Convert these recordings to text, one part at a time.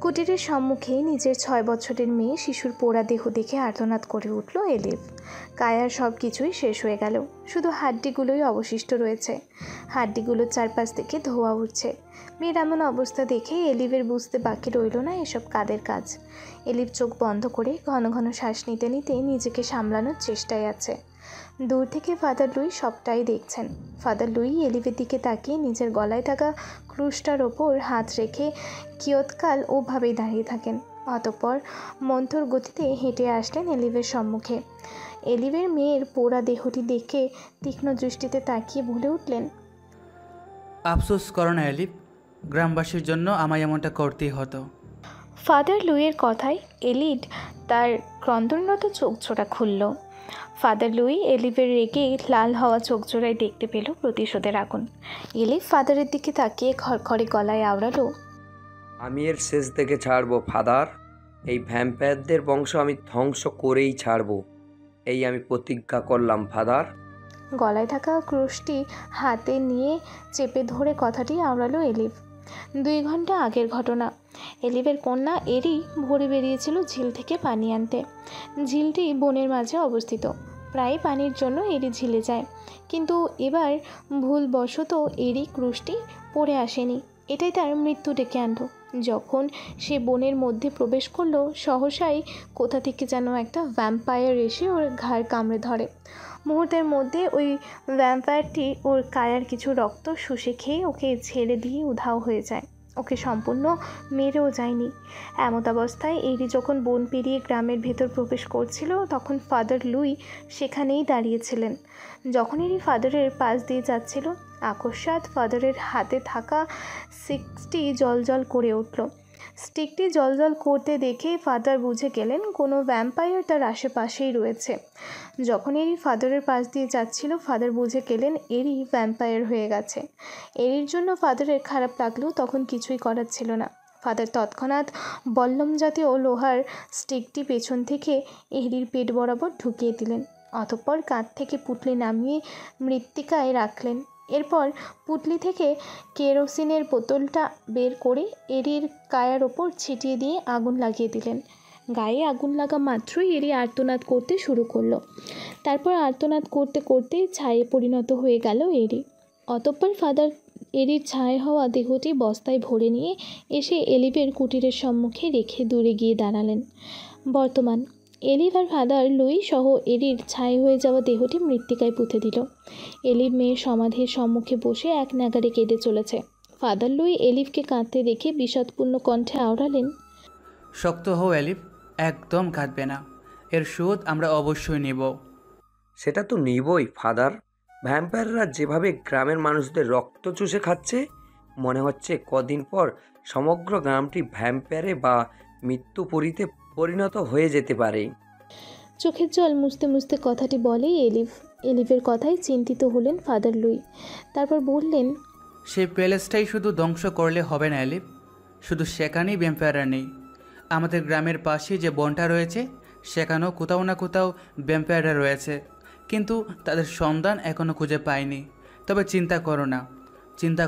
কুটিরের সম্মুখেই নিজের 6 বছরের মেয়ে শিশুর পোড়া দেহ দেখে আর্তনাদ করে উঠল এলিফ। কায়ার সব কিছুই শেষ হয়ে গেল, শুধু হাড্ডিগুলোই অবশিষ্ট রয়েছে। হাড্ডিগুলোর চারপাশ থেকে ধোঁয়া উঠছে। মেয়ের এমন অবস্থা দেখে এলিফের বুঝতে বাকি রইল না এসব কাদের কাজ। এলিফ চোখ বন্ধ করে ঘন ঘন শ্বাস নিতে নিতে নিজেকে সামলানোর চেষ্টায় আছে। দূর থেকে ফাদার লুই সবটাই দেখছেন। ফাদার লুই এলিফের দিকে তাকিয়ে নিজের গলায় থাকা ক্রুশটার ওপর হাত রেখে কিয়ৎকাল ওভাবেই দাঁড়িয়ে থাকেন। অতঃপর মন্থর গতিতে হেঁটে আসলেন এলিফের সম্মুখে। এলিফের মেয়ের পোড়া দেহটি দেখে তীক্ষ্ণ দৃষ্টিতে তাকিয়ে বলে উঠলেন, আফসোস করো না এলিফ, গ্রামবাসীর জন্য আমায় এমনটা করতেই হতো। ফাদার লুইয়ের কথায় এলিফ তার ক্রন্দনরত চোখজোড়া খুলল। ফাদার লুই এলিফের রেগে লাল হওয়া চোখজোড়ায় দেখতে পেল প্রতিশোধের আগুন। এলিফ ফাদারের দিকে তাকিয়ে খড়খড়ে গলায় আওড়ালো, আমি এর শেষ দেখে ছাড়বো ফাদার। এই ভ্যাম্পায়ারদের বংশ আমি ধ্বংস করেই ছাড়বো, এই আমি প্রতিজ্ঞা করলাম ফাদার। গলায় থাকা ক্রুশটি হাতে নিয়ে চেপে ধরে কথাটি আওড়ালো এলিফ। 2 ঘন্টা আগের ঘটনা। এলিফের কন্যা এরি ভোরে বেরিয়েছিল ঝিল থেকে পানি আনতে। ঝিলটি বনের মাঝে অবস্থিত। প্রায় পানির জন্য এরি ঝিলে যায়, কিন্তু এবার ভুলবশত এরি ক্রুশটি পড়ে আসেনি। এটাই তার মৃত্যু ডেকে আনলো। যখন সে বনের মধ্যে প্রবেশ করলো, সহসাই কোথা থেকে যেন একটা ভ্যাম্পায়ার এসে ওর ঘাড় কামড়ে ধরে। মুহূর্তের মধ্যে ওই ভ্যাম্পায়ারটি ওর কায়ার কিছু রক্ত শুষে খেয়ে ওকে ছেড়ে দিয়ে উধাও হয়ে যায়। ওকে সম্পূর্ণ মেরেও যায়নি। এমতাবস্থায় এরি যখন বন পেরিয়ে গ্রামের ভেতর প্রবেশ করছিল, তখন ফাদার লুই সেখানেই দাঁড়িয়েছিলেন। যখন এরি ফাদারের পাশ দিয়ে যাচ্ছিল, আকস্মাৎ ফাদারের হাতে থাকা স্টিকটি জলজল করে উঠল। স্টিকটি জলজল করতে দেখে ফাদার বুঝে গেলেন কোনো ভ্যাম্পায়ার তার আশেপাশেই রয়েছে। যখন এরি ফাদারের পাশ দিয়ে যাচ্ছিল, ফাদার বুঝে গেলেন এরি ভ্যাম্পায়ার হয়ে গেছে। এরির জন্য ফাদারের খারাপ লাগলেও তখন কিছুই করার ছিল না। ফাদার তৎক্ষণাৎ বল্লম জাতীয় লোহার স্টিকটি পেছন থেকে এরির পেট বরাবর ঢুকিয়ে দিলেন। অতঃপর কাঁধ থেকে পুঁটলি নামিয়ে মৃত্তিকায় রাখলেন। এরপর পুঁটলি থেকে কেরোসিনের বোতলটা বের করে এরির কায়ার ওপর ছিটিয়ে দিয়ে আগুন লাগিয়ে দিলেন। গায়ে আগুন লাগা মাত্রই এরি আর্তনাদ করতে শুরু করলো। তারপর আর্তনাদ করতে করতে ছায়ে পরিণত হয়ে গেল এরি। অতঃপর ফাদার এরির ছাই হওয়া দেহটি বস্তায় ভরে নিয়ে এসে এলিফের কুটিরের সম্মুখে রেখে দূরে গিয়ে দাঁড়ালেন। বর্তমান এলিফ আর ফাদার লুই সহ এরির ছাই হয়ে যাওয়া দেহটি মৃত্তিকায় পুঁতে দিল। এলিফ মেয়ের সমাধির সম্মুখে বসে এক নাগাড়ে কেঁদে চলেছে। ফাদার লুই এলিফকে কাঁদতে দেখে বিষাদপূর্ণ কণ্ঠে আওড়ালেন, শক্ত হও এলিফ, একদম কাঁদবে না, এর শোধ আমরা অবশ্যই নেব। সেটা তো নিবই ফাদার। ভ্যাম্পায়াররা যেভাবে গ্রামের মানুষদের রক্ত চুষে খাচ্ছে, মনে হচ্ছে কদিন পর সমগ্র গ্রামটি ভ্যাম্পায়ারে বা মৃত্যুপুরীতে পরিণত হয়ে যেতে পারে। চোখের জল মুছতে মুছতে কথাটি বলেই এলিফের কথায় চিন্তিত হলেন ফাদার লুই। তারপর বললেন, সেই প্যালেসটাই শুধু ধ্বংস করলে হবে না এলিফ, শুধু সেখানেই ভ্যাম্পায়াররা নেই। আমাদের গ্রামের পাশেই যে বনটা রয়েছে, সেখানেও কোথাও না কোথাও ভ্যাম্পায়াররা রয়েছে, কিন্তু তাদের সন্ধান এখনও খুঁজে পাইনি। তবে চিন্তা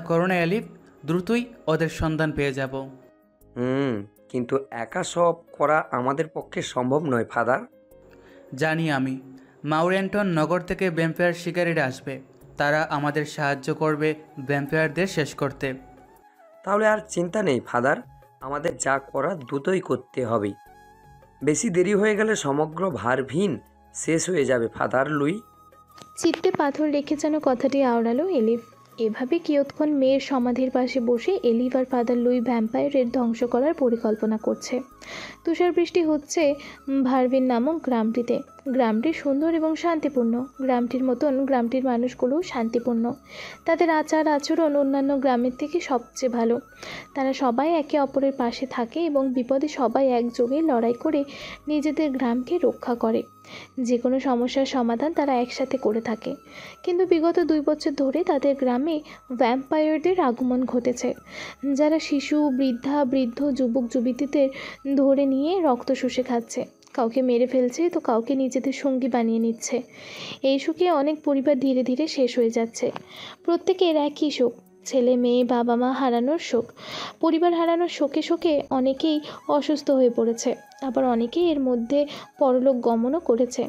করো না এলিফ, দ্রুতই ওদের সন্ধান পেয়ে যাব। কিন্তু একা সব করা আমাদের পক্ষে সম্ভব নয় ফাদার। জানি আমি, মাউরেন্টন নগর থেকে ভ্যাম্পায়ার শিকারীরা আসবে, তারা আমাদের সাহায্য করবে ভ্যাম্পায়ারদের শেষ করতে। তাহলে আর চিন্তা নেই ফাদার, আমাদের যা করা দ্রুতই করতে হবে। বেশি দেরি হয়ে গেলে সমগ্র ভারভিন শেষ হয়ে যাবে ফাদার লুই। চিত্তে পাথর রেখে যেন কথাটি আওড়ালো এলিফ। এভাবে কিয়ৎক্ষণ মেয়ের সমাধির পাশে বসে এলিফ আর ফাদার লুই ভ্যাম্পায়ারের ধ্বংস করার পরিকল্পনা করছে। তুষার বৃষ্টি হচ্ছে ভারভিন নামক গ্রামটিতে। গ্রামটি সুন্দর এবং শান্তিপূর্ণ। গ্রামটির মতন গ্রামটির মানুষগুলোও শান্তিপূর্ণ। তাদের আচার আচরণ অন্যান্য গ্রামের থেকে সবচেয়ে ভালো। তারা সবাই একে অপরের পাশে থাকে এবং বিপদে সবাই একযোগে লড়াই করে নিজেদের গ্রামকে রক্ষা করে। যে কোনো সমস্যার সমাধান তারা একসাথে করে থাকে। কিন্তু বিগত 2 বছর ধরে তাদের গ্রামে ভ্যাম্পায়ারদের আগমন ঘটেছে, যারা শিশু, বৃদ্ধ, যুবক যুবতীদের ধরে নিয়ে রক্ত শুষে খাচ্ছে। কাউকে মেরে ফেলছে তো কাউকে নিজেদের সঙ্গী বানিয়ে নিচ্ছে। এই শোকে অনেক পরিবার ধীরে ধীরে শেষ হয়ে যাচ্ছে। প্রত্যেকের একই শোক, ছেলে মেয়ে বাবা মা হারানোর শোক, পরিবার হারানোর শোকে শোকে অনেকেই অসুস্থ হয়ে পড়েছে, আবার অনেকেই এর মধ্যে পরলোক গমনও করেছে।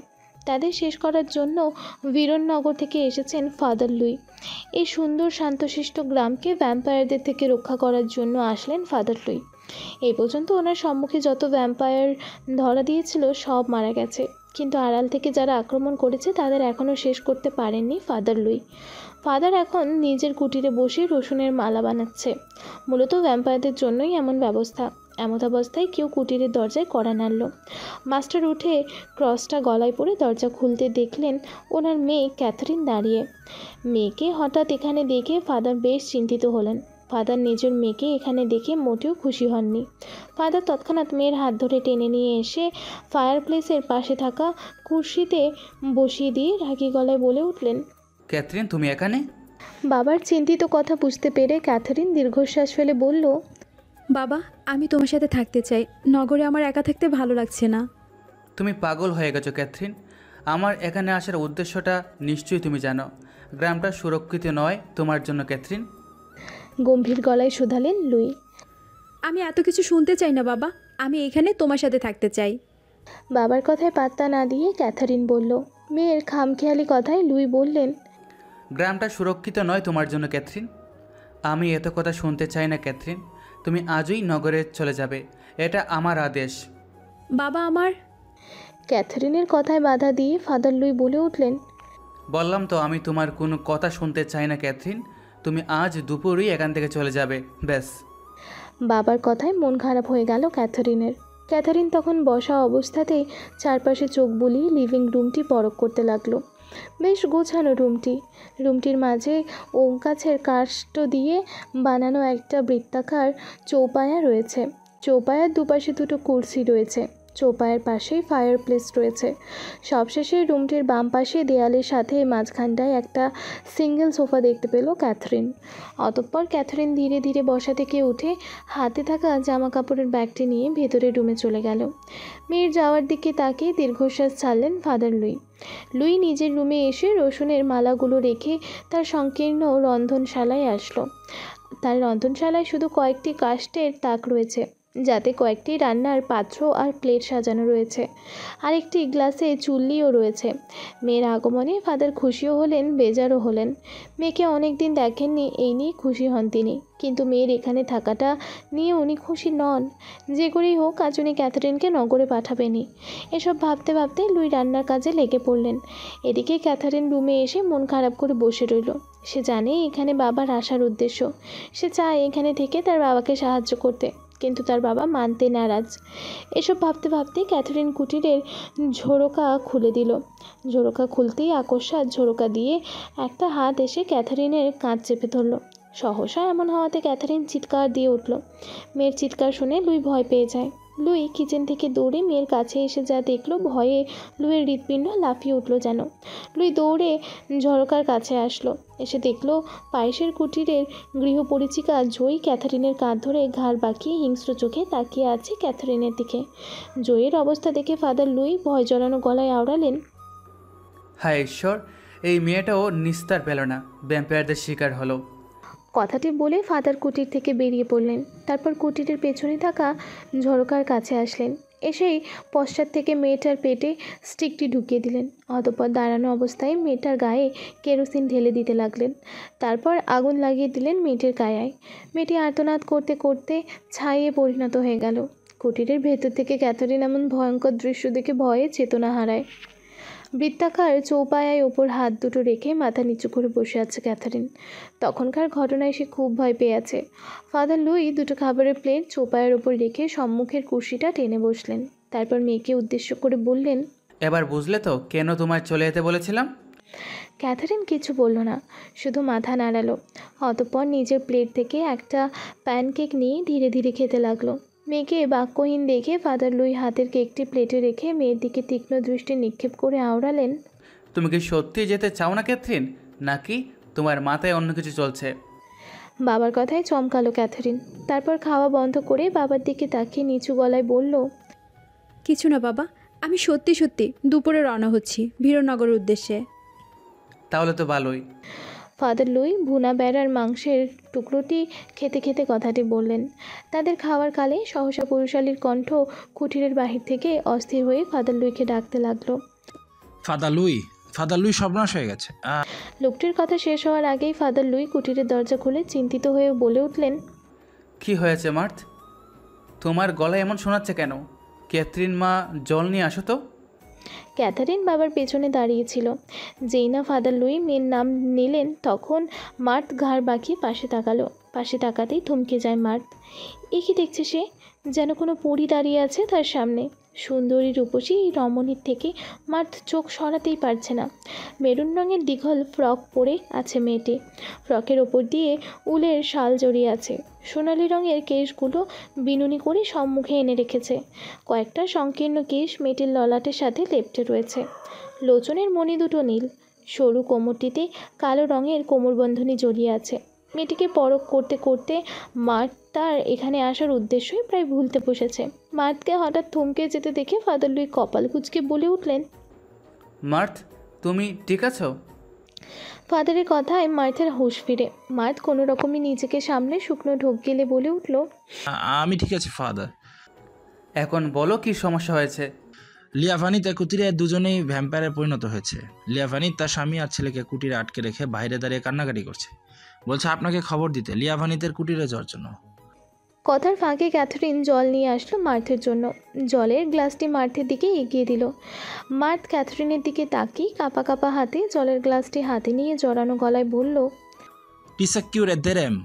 তাদের শেষ করার জন্য বীরনগর থেকে এসেছেন ফাদার লুই। এই সুন্দর শান্তশিষ্ট গ্রামকে ভ্যাম্পায়ারদের থেকে রক্ষা করার জন্য আসলেন ফাদার লুই। এই পর্যন্ত ওনার সম্মুখে যত ভ্যাম্পায়ার ধরা দিয়েছিল সব মারা গেছে, কিন্তু আড়াল থেকে যারা আক্রমণ করেছে তাদের এখনও শেষ করতে পারেননি ফাদার লুই। ফাদার এখন নিজের কুটিরে বসে রসুনের মালা বানাচ্ছে। মূলত ভ্যাম্পায়ারদের জন্যই এমন ব্যবস্থা। এমত অবস্থায় কেউ কুটিরের দরজায় কড়া নাড়ল। মাস্টার উঠে ক্রসটা গলায় পরে দরজা খুলতে দেখলেন ওনার মেয়ে ক্যাথরিন দাঁড়িয়ে। মেয়েকে হঠাৎ এখানে দেখে ফাদার বেশ চিন্তিত হলেন। ফাদার নিজের মেয়েকে এখানে দেখে মোটেও খুশি হননি। ফাদার তৎক্ষণাৎ মেয়ের হাত ধরে টেনে নিয়ে এসে ফায়ারপ্লেসের পাশে থাকা কুর্সিতে বসিয়ে দিয়ে রাগী গলায় বলে উঠলেন, ক্যাথরিন, তুমি এখানে? বাবার চিন্তিত কথা বুঝতে পেরে ক্যাথরিন দীর্ঘশ্বাস ফেলে বলল, বাবা, আমি তোমার সাথে থাকতে চাই। নগরে আমার একা থাকতে ভালো লাগছে না। তুমি পাগল হয়ে গেছো ক্যাথরিন। আমার এখানে আসার উদ্দেশ্যটা নিশ্চয়ই তুমি জানো। গ্রামটা সুরক্ষিত নয় তোমার জন্য ক্যাথরিন। গম্ভীর গলায় শুধালেন লুই। আমি এত কিছু শুনতে চাই না বাবা, আমি এখানে তোমার সাথে থাকতে চাই। বাবার কথায় পাত্তা না দিয়ে ক্যাথরিন বলল। মেয়ের খামখেয়ালি কথায় লুই বললেন, গ্রামটা সুরক্ষিত নয় তোমার জন্য ক্যাথরিন। আমি এত কথা শুনতে চাই না ক্যাথরিন। তুমি আজই নগরে চলে যাবে, এটা আমার আদেশ। বাবা আমার। ক্যাথরিনের কথায় বাধা দিয়ে ফাদার লুই বলে উঠলেন, বললাম তো আমি তোমার কোনো কথা শুনতে চাই না ক্যাথরিন। তুমি আজ দুপুরেই এখান থেকে চলে যাবে, ব্যাস। বাবার কথায় মন খারাপ হয়ে গেল ক্যাথরিনের। ক্যাথরিন তখন বসা অবস্থাতেই চারপাশে চোখ বুলিয়ে লিভিং রুমটি পরখ করতে লাগলো। বেশ গোছানো রুমটির মাঝে ওম গাছের কাষ্ঠ দিয়ে বানানো একটা বৃত্তাকার চৌপায়া রয়েছে। চৌপায়ার দুপাশে দুটো কুর্সি রয়েছে। চৌপায়ার পাশেই ফায়ারপ্লেস রয়েছে। সবশেষে রুমটির বাম পাশে দেয়ালের সাথে মাঝখানটায় একটা সিঙ্গেল সোফা দেখতে পেল ক্যাথরিন। অতঃপর ক্যাথরিন ধীরে ধীরে বসা থেকে উঠে হাতে থাকা জামা কাপড়ের ব্যাগটি নিয়ে ভেতরের রুমে চলে গেল। মেয়ের যাওয়ার দিকে তাকিয়ে দীর্ঘশ্বাস ছাড়লেন ফাদার লুই। লুই নিজের রুমে এসে রসুনের মালাগুলো রেখে তার সংকীর্ণ রন্ধনশালায় আসলো। তার রন্ধনশালায় শুধু কয়েকটি কাষ্ঠের তাক রয়েছে, যাতে কয়েকটি রান্নার পাত্র আর প্লেট সাজানো রয়েছে, আর একটি গ্লাসে চুল্লিও রয়েছে। মেয়ের আগমনে ফাদার খুশিও হলেন, বেজারও হলেন। মেয়েকে অনেক দিন দেখেননি, এই নিয়ে খুশি হন তিনি, কিন্তু মেয়ের এখানে থাকাটা নিয়ে উনি খুশি নন। যে করেই হোক আজ উনি ক্যাথরিনকে নগরে পাঠাবেনই। এসব ভাবতে ভাবতে লুই রান্নার কাজে লেগে পড়লেন। এদিকে ক্যাথরিন রুমে এসে মন খারাপ করে বসে রইল। সে জানে এখানে বাবার আসার উদ্দেশ্য। সে চায় এখানে থেকে তার বাবাকে সাহায্য করতে, কিন্তু তার বাবা মানতে নারাজ। এসব ভাবতে ভাবতে ক্যাথরিন কুটিরের ঝোড়কা খুলে দিল। ঝোড়কা খুলতেই আকস্মাৎ ঝোড়কা দিয়ে একটা হাত এসে ক্যাথরিনের কাঁধ চেপে ধরল। সহসা এমন হওয়াতে ক্যাথরিন চিৎকার দিয়ে উঠল। মেয়ের চিৎকার শুনে লুই ভয় পেয়ে যায়। লুই কিচেন থেকে দৌড়ে মেয়ের কাছে এসে যা দেখলো, ভয়ে লুইয়ের হৃৎপিণ্ড লাফিয়ে উঠল যেন। লুই দৌড়ে ঝরকার কাছে আসলো। এসে দেখলো পায়েসের কুটিরের গৃহপরিচিকা জয়ী ক্যাথরিনের কাঁধ ধরে ঘাড় বাঁকিয়ে হিংস্র চোখে তাকিয়ে আছে ক্যাথরিনের দিকে। জয়ের অবস্থা দেখে ফাদার লুই ভয় জড়ানো গলায় আওড়ালেন, হায় ঈশ্বর, এই মেয়েটাও নিস্তার পেল না, ভ্যাম্পায়ারদের শিকার হলো। কথাটি বলে ফাদার কুটির থেকে বেরিয়ে পড়লেন। তারপর কুটিরের পেছনে থাকা ঝরকার কাছে আসলেন। এসেই পশ্চাৎ থেকে মেয়েটার পেটে স্টিকটি ঢুকিয়ে দিলেন। অতঃপর দাঁড়ানো অবস্থায় মেয়েটার গায়ে কেরোসিন ঢেলে দিতে লাগলেন। তারপর আগুন লাগিয়ে দিলেন মেয়েটির গায়ে। মেয়েটি আর্তনাদ করতে করতে ছাইয়ে পরিণত হয়ে গেল। কুটিরের ভেতর থেকে ক্যাথরিন এমন ভয়ঙ্কর দৃশ্য দেখে ভয়ে চেতনা হারায়। বৃত্তাকার চৌপায়ায় ওপর হাত দুটো রেখে মাথা নিচু করে বসে আছে ক্যাথরিন। তখনকার ঘটনায় সে খুব ভয় পেয়ে আছে। ফাদার লুই দুটো খাবারের প্লেট চৌপায়ার ওপর রেখে সম্মুখের কুর্সিটা টেনে বসলেন। তারপর মেয়েকে উদ্দেশ্য করে বললেন, এবার বুঝলে তো কেন তোমায় চলে যেতে বলেছিলাম? ক্যাথরিন কিছু বলল না, শুধু মাথা নাড়ালো। অতঃপর নিজের প্লেট থেকে একটা প্যানকেক নিয়ে ধীরে ধীরে খেতে লাগলো। মেয়েকে বাক্যহীন দেখে ফাদার লুই হাতের কেকটি প্লেটে রেখে মেয়ের দিকে তীক্ষ্ণ দৃষ্টি নিক্ষেপ করে আওড়ালেন, তুমি কি সত্যি যেতে চাও না ক্যাথরিন, নাকি তোমার মাথায় অন্য কিছু চলছে? বাবার কথায় চমকালো ক্যাথরিন। তারপর খাওয়া বন্ধ করে বাবার দিকে তাকিয়ে নিচু গলায় বলল, কিছু না বাবা, আমি সত্যি সত্যি দুপুরে রওনা হচ্ছি বীরনগরের উদ্দেশ্যে। তাহলে তো ভালোই। ফাদার লুই ভুনা বেড়ার মাংসের টুকরোটি খেতে খেতে কথাটি বললেন। তাদের খাওয়ার কালে সহসা পুরুষালীর কণ্ঠ কুঠিরের বাহির থেকে অস্থির হয়ে ফাদার লুইকে ডাকতে লাগলো। ফাদার লুই সর্বনাশ হয়ে গেছে। লোকটির কথা শেষ হওয়ার আগেই ফাদার লুই কুঠিরের দরজা খুলে চিন্তিত হয়ে বলে উঠলেন, কি হয়েছে মার্থ? তোমার গলায় এমন শোনাচ্ছে কেন? ক্যাথরিন মা, জল নিয়ে আসো তো। ক্যাথারিন বাবার পেছনে দাঁড়িয়েছিল। যেই না ফাদার লুই মেয়ের নাম নিলেন তখন মার্থ ঘাড় বাঁকিয়ে পাশে তাকালো। পাশে তাকাতেই থমকে যায় মার্থ। এ কি দেখছে সে? যেন কোনো পরী দাঁড়িয়ে আছে তার সামনে। সুন্দরী রূপসী এই রমণীর থেকে মার্থ চোখ সরাতেই পারছে না। মেরুন রঙের দীঘল ফ্রক পরে আছে মেয়েটি। ফ্রকের ওপর দিয়ে উলের শাল জড়িয়ে আছে। সোনালি রঙের কেশগুলো বিনুনি করে সম্মুখে এনে রেখেছে। কয়েকটা সংকীর্ণ কেশ মেয়েটির ললাটের সাথে লেপ্টে রয়েছে। লোচনের মণি দুটো নীল। সরু কোমরটিতে কালো রঙের কোমরবন্ধনী জড়িয়ে আছে। মেয়েটিকে পরখ করতে করতে মার্থ তার এখানে আসার উদ্দেশ্যই প্রায় ভুলতে বসেছে। মার্থকে হঠাৎ থমকে যেতে দেখে ফাদার লুই কপাল কুঁচকে বলে উঠলেন, মার্থ, তুমি ঠিক আছো? ফাদারের কথায় মার্থের হুঁশ ফিরে। মার্থ কোনো রকমই নিজেকে সামলে শুকনো ঢোক গেলে বলে উঠল, আমি ঠিক আছি ফাদার। এখন বলো কি সমস্যা হয়েছে? লিয়াভানিত আর কুটিরে দুজনেই ভ্যাম্পায়ারে পরিণত হয়েছে। লিয়াভানিত তার স্বামী আর ছেলেকে কুটিরে আটকে রেখে বাইরে দাঁড়িয়ে কান্নাকাটি করছে। বলছে আপনাকে খবর দিতে লিয়াভানিতের কুটিরে যাওয়ার জন্য। কথার ফাঁকে ক্যাথরিন জল নিয়ে আসলো মার্থের জন্য। জলের গ্লাসটি মার্থের দিকে এগিয়ে দিল। মার্থ ক্যাথরিনের দিকে তাকিয়ে কাঁপা কাঁপা হাতে জলের গ্লাসটি হাতে নিয়ে জড়ানো গলায় বলল, টিসাকিউরে দেরেম।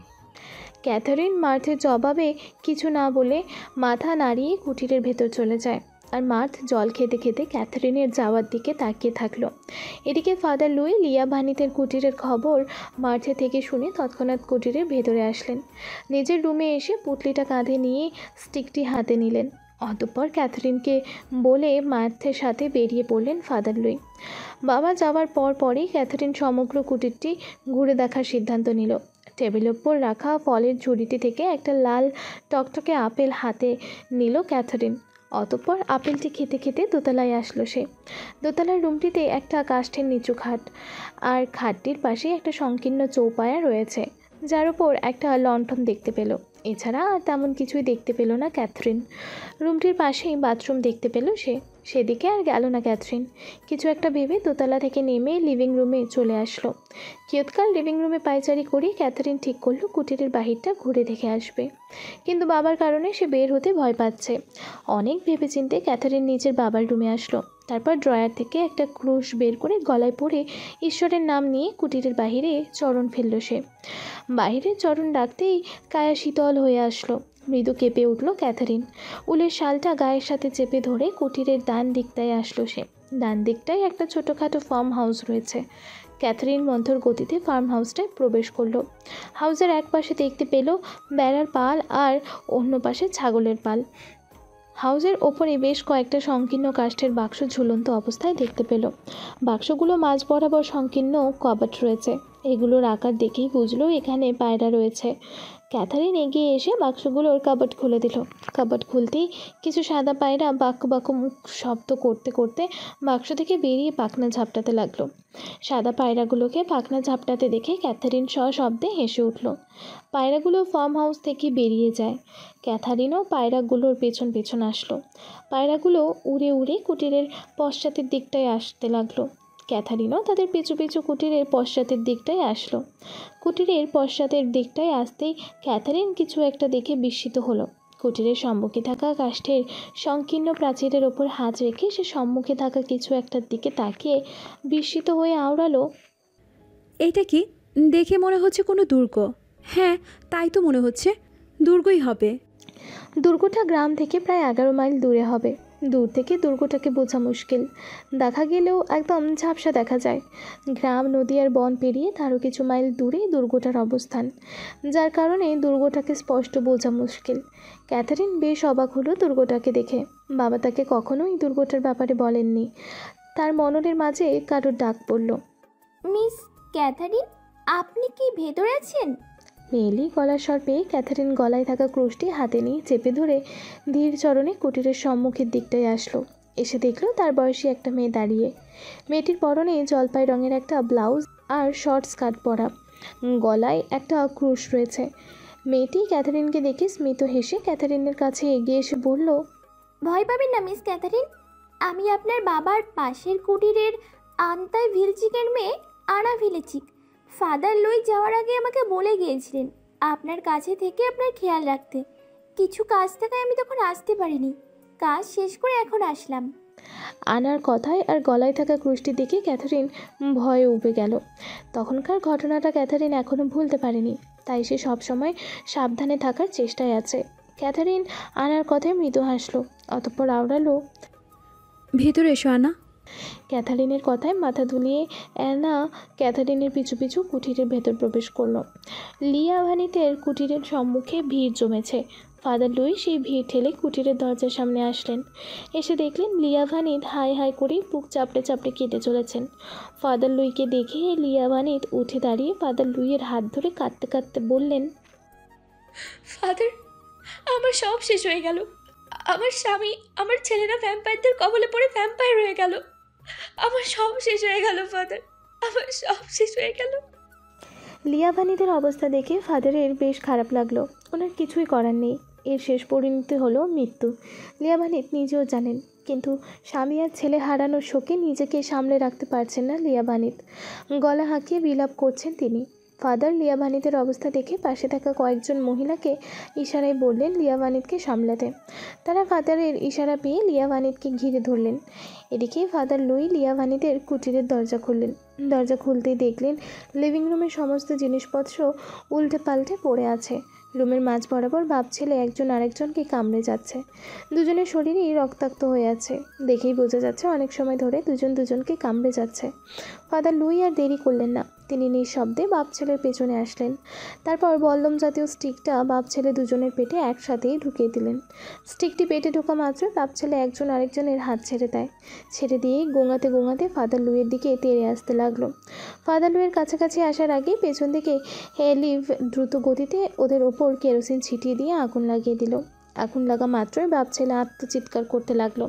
ক্যাথরিন মার্থের জবাবে কিছু না বলে মাথা নাড়িয়ে কুটিরের ভেতর চলে যায়। আর মার্থ জল খেতে খেতে ক্যাথরিনের যাওয়ার দিকে তাকিয়ে থাকলো। এদিকে ফাদার লুই লিয়াভানিতের কুটিরের খবর মার্থের থেকে শুনে তৎক্ষণাৎ কুটিরের ভেতরে আসলেন। নিজের রুমে এসে পুটলিটা কাঁধে নিয়ে স্টিকটি হাতে নিলেন। অতঃপর ক্যাথরিনকে বলে মার্থের সাথে বেরিয়ে পড়লেন ফাদার লুই। বাবা যাওয়ার পরই ক্যাথরিন সমগ্র কুটিরটি ঘুরে দেখার সিদ্ধান্ত নিল। টেবিলের ওপর রাখা ফলের ঝুড়িটি থেকে একটা লাল টকটকে আপেল হাতে নিল ক্যাথরিন। অতঃপর আপেলটি খেতে খেতে দোতলায় আসলো সে। দোতলার রুমটিতে একটা কাষ্ঠের নিচু খাট, আর খাটটির পাশে একটা সংকীর্ণ চৌপায়া রয়েছে, যার উপর একটা লণ্ঠন দেখতে পেল। এছাড়া আর তেমন কিছুই দেখতে পেল না ক্যাথরিন। রুমটির পাশেই বাথরুম দেখতে পেল সে। সেদিকে আর গেল না ক্যাথরিন। কিছু একটা ভেবে দোতলা থেকে নেমে লিভিং রুমে চলে আসলো। কিয়ৎকাল লিভিং রুমে পায়চারি করে ক্যাথরিন ঠিক করলো কুটিরের বাহিরটা ঘুরে দেখে আসবে। কিন্তু বাবার কারণে সে বের হতে ভয় পাচ্ছে। অনেক ভেবেচিন্তে ক্যাথরিন নিজের বাবার রুমে আসলো। তারপর ড্রয়ার থেকে একটা ক্রুশ বের করে গলায় পরে ঈশ্বরের নাম নিয়ে কুটিরের বাহিরে চরণ ফেলল সে। বাহিরের চরণ ডাকতেই কায়া শীতল হয়ে আসলো। মৃদু কেঁপে উঠল ক্যাথরিন। উলের শালটা গায়ের সাথে চেপে ধরে কুটিরের ডান দিকটায় আসলো সে। ডান দিকটায় একটা ছোটোখাটো ফার্ম হাউস রয়েছে। ক্যাথরিন মন্থর গতিতে ফার্ম হাউসটায় প্রবেশ করলো। হাউসের এক পাশে দেখতে পেল বেড়ার পাল আর অন্য পাশে ছাগলের পাল। হাউসের ওপরে বেশ কয়েকটা সংকীর্ণ কাষ্ঠের বাক্স ঝুলন্ত অবস্থায় দেখতে পেল। বাক্সগুলো মাঝ বরাবর সংকীর্ণ কবাট রয়েছে। এগুলোর আকার দেখেই বুঝলো এখানে পায়রা রয়েছে। ক্যাথারিন এগিয়ে এসে বাক্সগুলোর কাবাট খুলে দিল। কাবাট খুলতেই কিছু সাদা পায়রা বাক বাক মুখ শব্দ করতে করতে বাক্স থেকে বেরিয়ে পাখনা ঝাপটাতে লাগলো। সাদা পায়রাগুলোকে পাখনা ঝাপটাতে দেখে ক্যাথারিন সশব্দে হেসে উঠল। পায়রাগুলো ফার্ম হাউস থেকে বেরিয়ে যায়। ক্যাথারিনও পায়রাগুলোর পেছন পেছন আসলো। পায়রাগুলো উড়ে উড়ে কুটিরের পশ্চাতের দিকটায় আসতে লাগলো। ক্যাথারিনও তাদের পিছু পিছু কুটিরের পশ্চাতের দিকটায় আসলো। কুটিরের পশ্চাতের দিকটায় আসতেই ক্যাথারিন কিছু একটা দেখে বিস্মিত হলো। কুটিরের সম্মুখে থাকা কাষ্ঠের সংকীর্ণ প্রাচীরের ওপর হাত রেখে সে সম্মুখে থাকা কিছু একটার দিকে তাকিয়ে বিস্মিত হয়ে আওড়ালো, এইটা কি? দেখে মনে হচ্ছে কোনো দুর্গ। হ্যাঁ, তাই তো মনে হচ্ছে, দুর্গই হবে। দুর্গটা গ্রাম থেকে প্রায় 11 মাইল দূরে হবে। দূর থেকে দুর্গটাকে বোঝা মুশকিল, দেখা গেলেও একদম ঝাপসা দেখা যায়। গ্রাম, নদী আর বন পেরিয়ে তারও কিছু মাইল দূরে দুর্গটার অবস্থান, যার কারণে দুর্গটাকে স্পষ্ট বোঝা মুশকিল। ক্যাথারিন বেশ অবাক হলো দুর্গটাকে দেখে। বাবা তাকে কখনোই দুর্গটার ব্যাপারে বলেননি। তার মননের মাঝে কারোর ডাক পড়ল, মিস ক্যাথারিন, আপনি কি ভেতরে আছেন? মেয়েলি গলার স্বর পেয়ে ক্যাথারিন গলায় থাকা ক্রুশটি হাতে নিয়ে চেপে ধরে ধীর চরণে কুটিরের সম্মুখের দিকটায় আসলো। এসে দেখলো তার বয়সী একটা মেয়ে দাঁড়িয়ে। মেয়েটির পরনে জলপাই রঙের একটা ব্লাউজ আর শর্ট স্কার্ট পরা। গলায় একটা ক্রুশ রয়েছে। মেয়েটি ক্যাথারিনকে দেখে স্মিত হেসে ক্যাথারিনের কাছে এগিয়ে এসে বলল, ভয় পাবেন না মিস ক্যাথারিন, আমি আপনার বাবার পাশের কুটিরের আন্তায় ভিলচিকের মেয়ে আনা ভিলেচিক। ফাদার লুই যাওয়ার আগে আমাকে বলে গিয়েছিলেন আপনার কাছে থেকে আপনার খেয়াল রাখতে। কিছু কাজ থাকায় আমি তখন আসতে পারিনি, কাজ শেষ করে এখন আসলাম। আনার কথায় আর গলায় থাকা ক্রুশটি দেখে ক্যাথারিন ভয়ে উবে গেল। তখনকার ঘটনাটা ক্যাথারিন এখনও ভুলতে পারেনি, তাই সে সবসময় সাবধানে থাকার চেষ্টায় আছে। ক্যাথারিন আনার কথায় মৃদু হাসল, অতঃপর আওড়ালো, ভেতরে এসো আনা। ক্যাথারিনের কথায় মাথা দুলিয়ে অ্যানা ক্যাথারিনের পিছু পিছু কুটিরের ভেতর প্রবেশ করল। লিয়া ভানিতের কুটিরের সম্মুখে ভিড় জমেছে। ফাদার লুই সেই ভিড় ঠেলে কুটিরের দরজার সামনে আসলেন। এসে দেখলেন লিয়া ভানিত হাই হাই করে বুক চাপড়ে চাপড়ে কেটে চলেছেন। ফাদার লুইকে দেখে লিয়া ভানিত উঠে দাঁড়িয়ে ফাদার লুইয়ের হাত ধরে কাঁদতে কাঁদতে বললেন, ফাদার, আমার সব শেষ হয়ে গেল। আমার স্বামী, আমার ছেলেরা ভ্যাম্পায়ারদের কবলে পড়ে ভ্যাম্পায়ার হয়ে গেল। আমার সব শেষ হয়ে গেল ফাদার, আমার সব শেষ হয়ে গেল। লিয়া ভানিতের অবস্থা দেখে ফাদারের বেশ খারাপ লাগলো। ওনার কিছুই করার নেই, এর শেষ পরিণতি হলো মৃত্যু। লিয়া ভানিত নিজেও জানেন, কিন্তু স্বামী আর ছেলে হারানোর শোকে নিজেকে সামলে রাখতে পারছেন না লিয়া ভানিত। গলা হাঁকিয়ে বিলাপ করছেন তিনি। ফাদার লিয়া ভানিতের অবস্থা দেখে পাশে থাকা কয়েকজন মহিলাকে ইশারায় বললেন লিয়া ভানিতকে সামলাতে। তারা ফাদারের ইশারা পেয়ে লিয়া ভানিতকে ঘিরে ধরলেন। এদিকে ফাদার লুই লিয়া ভানিতের কুটিরের দরজা খুললেন। দরজা খুলতেই দেখলেন লিভিং রুমের সমস্ত জিনিসপত্র উল্টে পাল্টে পড়ে আছে। রুমের মাঝ বরাবর বাপ ছেলে একজন আরেকজনকে কামড়ে যাচ্ছে। দুজনের শরীরই রক্তাক্ত হয়ে আছে। দেখেই বোঝা যাচ্ছে অনেক সময় ধরে দুজন দুজনকে কামড়ে যাচ্ছে। ফাদার লুই আর দেরি করলেন না, তিনি নিঃশব্দে বাপ ছেলের পেছনে আসলেন। তারপর বল্লম জাতীয় স্টিকটা বাপ ছেলে দুজনের পেটে একসাথেই ঢুকিয়ে দিলেন। স্টিকটি পেটে ঢোকা মাত্র বাপ ছেলে একজন আরেকজনের হাত ছেড়ে দেয়। ছেড়ে দিয়ে গোঙাতে গোঙাতে ফাদার লুইয়ের দিকে তেড়ে আসতে লাগলো। ফাদার লুইয়ের কাছাকাছি আসার আগে পেছন থেকে এলিভ দ্রুত গতিতে ওদের ওপর কেরোসিন ছিটিয়ে দিয়ে আগুন লাগিয়ে দিল। আগুন লাগা মাত্রই বাপ ছেলে আত্মচিৎকার করতে লাগলো।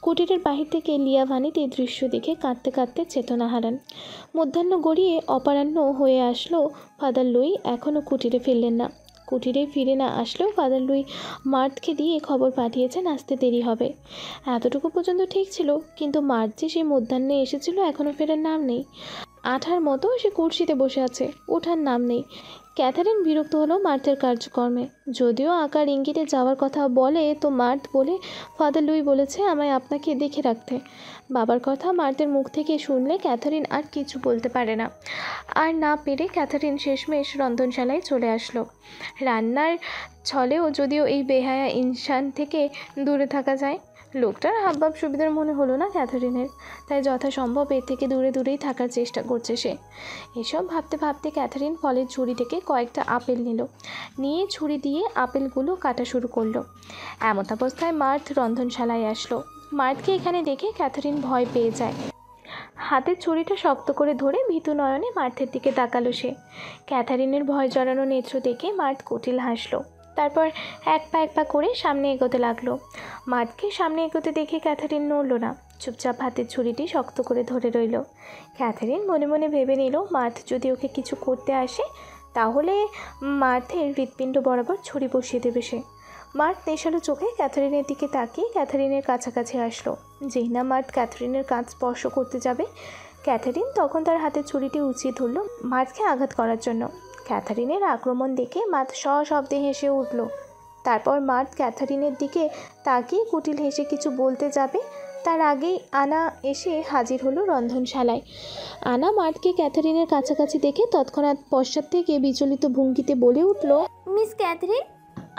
কুটিরের বাহির থেকে লিয়া ভানিত এই দৃশ্য দেখে কাঁদতে কাঁদতে চেতনা হারান। মধ্যাহ্ন গড়িয়ে অপরাহ্ন হয়ে আসলো, ফাদার লুই এখনও কুটিরে ফিরলেন না। কুটিরে ফিরে না আসলেও ফাদার লুই মার্থকে দিয়ে খবর পাঠিয়েছেন আসতে দেরি হবে। এতটুকু পর্যন্ত ঠিক ছিল, কিন্তু মার্থ যে সেই মধ্যাহ্নে এসেছিল এখনও ফেরার নাম নেই। আঠার মতো সে কুর্সিতে বসে আছে, ওঠার নাম নেই। ক্যাথারিন বিরক্ত হলো মার্থের কার্যক্রমে। যদিও আকার ইঙ্গিতে যাওয়ার কথা বলে, তো মার্থ বলে ফাদার লুই বলেছে আমায় আপনাকে দেখে রাখতে। বাবার কথা মার্থের মুখ থেকে শুনলে ক্যাথারিন আর কিছু বলতে পারে না। আর না পেরে ক্যাথারিন শেষমেশ রন্ধনশালায় চলে আসলো। রান্নার ছলেও যদিও এই বেহায়া ইনসান থেকে দূরে থাকা যায়। লোকটার হাবভাব সুবিধার মনে হলো না ক্যাথারিনের, তাই যথাসম্ভব এর থেকে দূরে দূরেই থাকার চেষ্টা করছে সে। এসব ভাবতে ভাবতে ক্যাথারিন ফলের ঝুড়ি থেকে কয়েকটা আপেল নিয়ে ছুরি দিয়ে আপেলগুলো কাটা শুরু করলো। এমত অবস্থায় মার্থ রন্ধনশালায় আসলো। মার্থকে এখানে দেখে ক্যাথারিন ভয় পেয়ে যায়। হাতের ছুরিটা শক্ত করে ধরে ভীতু নয়নে মার্থের দিকে তাকালো সে। ক্যাথারিনের ভয় জড়ানো নেত্র দেখে মার্থ কুটিল হাসলো। তারপর এক পা করে সামনে এগোতে লাগলো। মার্থকে সামনে এগোতে দেখে ক্যাথারিন নড়ল না, চুপচাপ হাতের ছুরিটি শক্ত করে ধরে রইল। ক্যাথারিন মনে মনে ভেবে নিল মার্থ যদি ওকে কিছু করতে আসে তাহলে মার্থের হৃৎপিণ্ড বরাবর ছুরি বসিয়ে দেবে সে। মার্থ নেশালো চোখে ক্যাথারিনের দিকে তাকিয়ে ক্যাথারিনের কাছাকাছি আসলো। যেই না মার্থ ক্যাথারিনের কাঁধ স্পর্শ করতে যাবে, ক্যাথারিন তখন তার হাতে ছুরিটি উঁচিয়ে ধরল মার্থকে আঘাত করার জন্য। ক্যাথারিনের আক্রমণ দেখে মার্থ সশব্দে হেসে উঠল। তারপর মার্থ ক্যাথারিনের দিকে তাকিয়ে কুটিল হেসে কিছু বলতে যাবে, তার আগেই আনা এসে হাজির হলো রন্ধনশালায়। আনা মার্থকে ক্যাথারিনের কাছাকাছি দেখে তৎক্ষণাৎ পশ্চাৎ থেকে বিচলিত ভঙ্গিতে বলে উঠল, মিস ক্যাথরিন।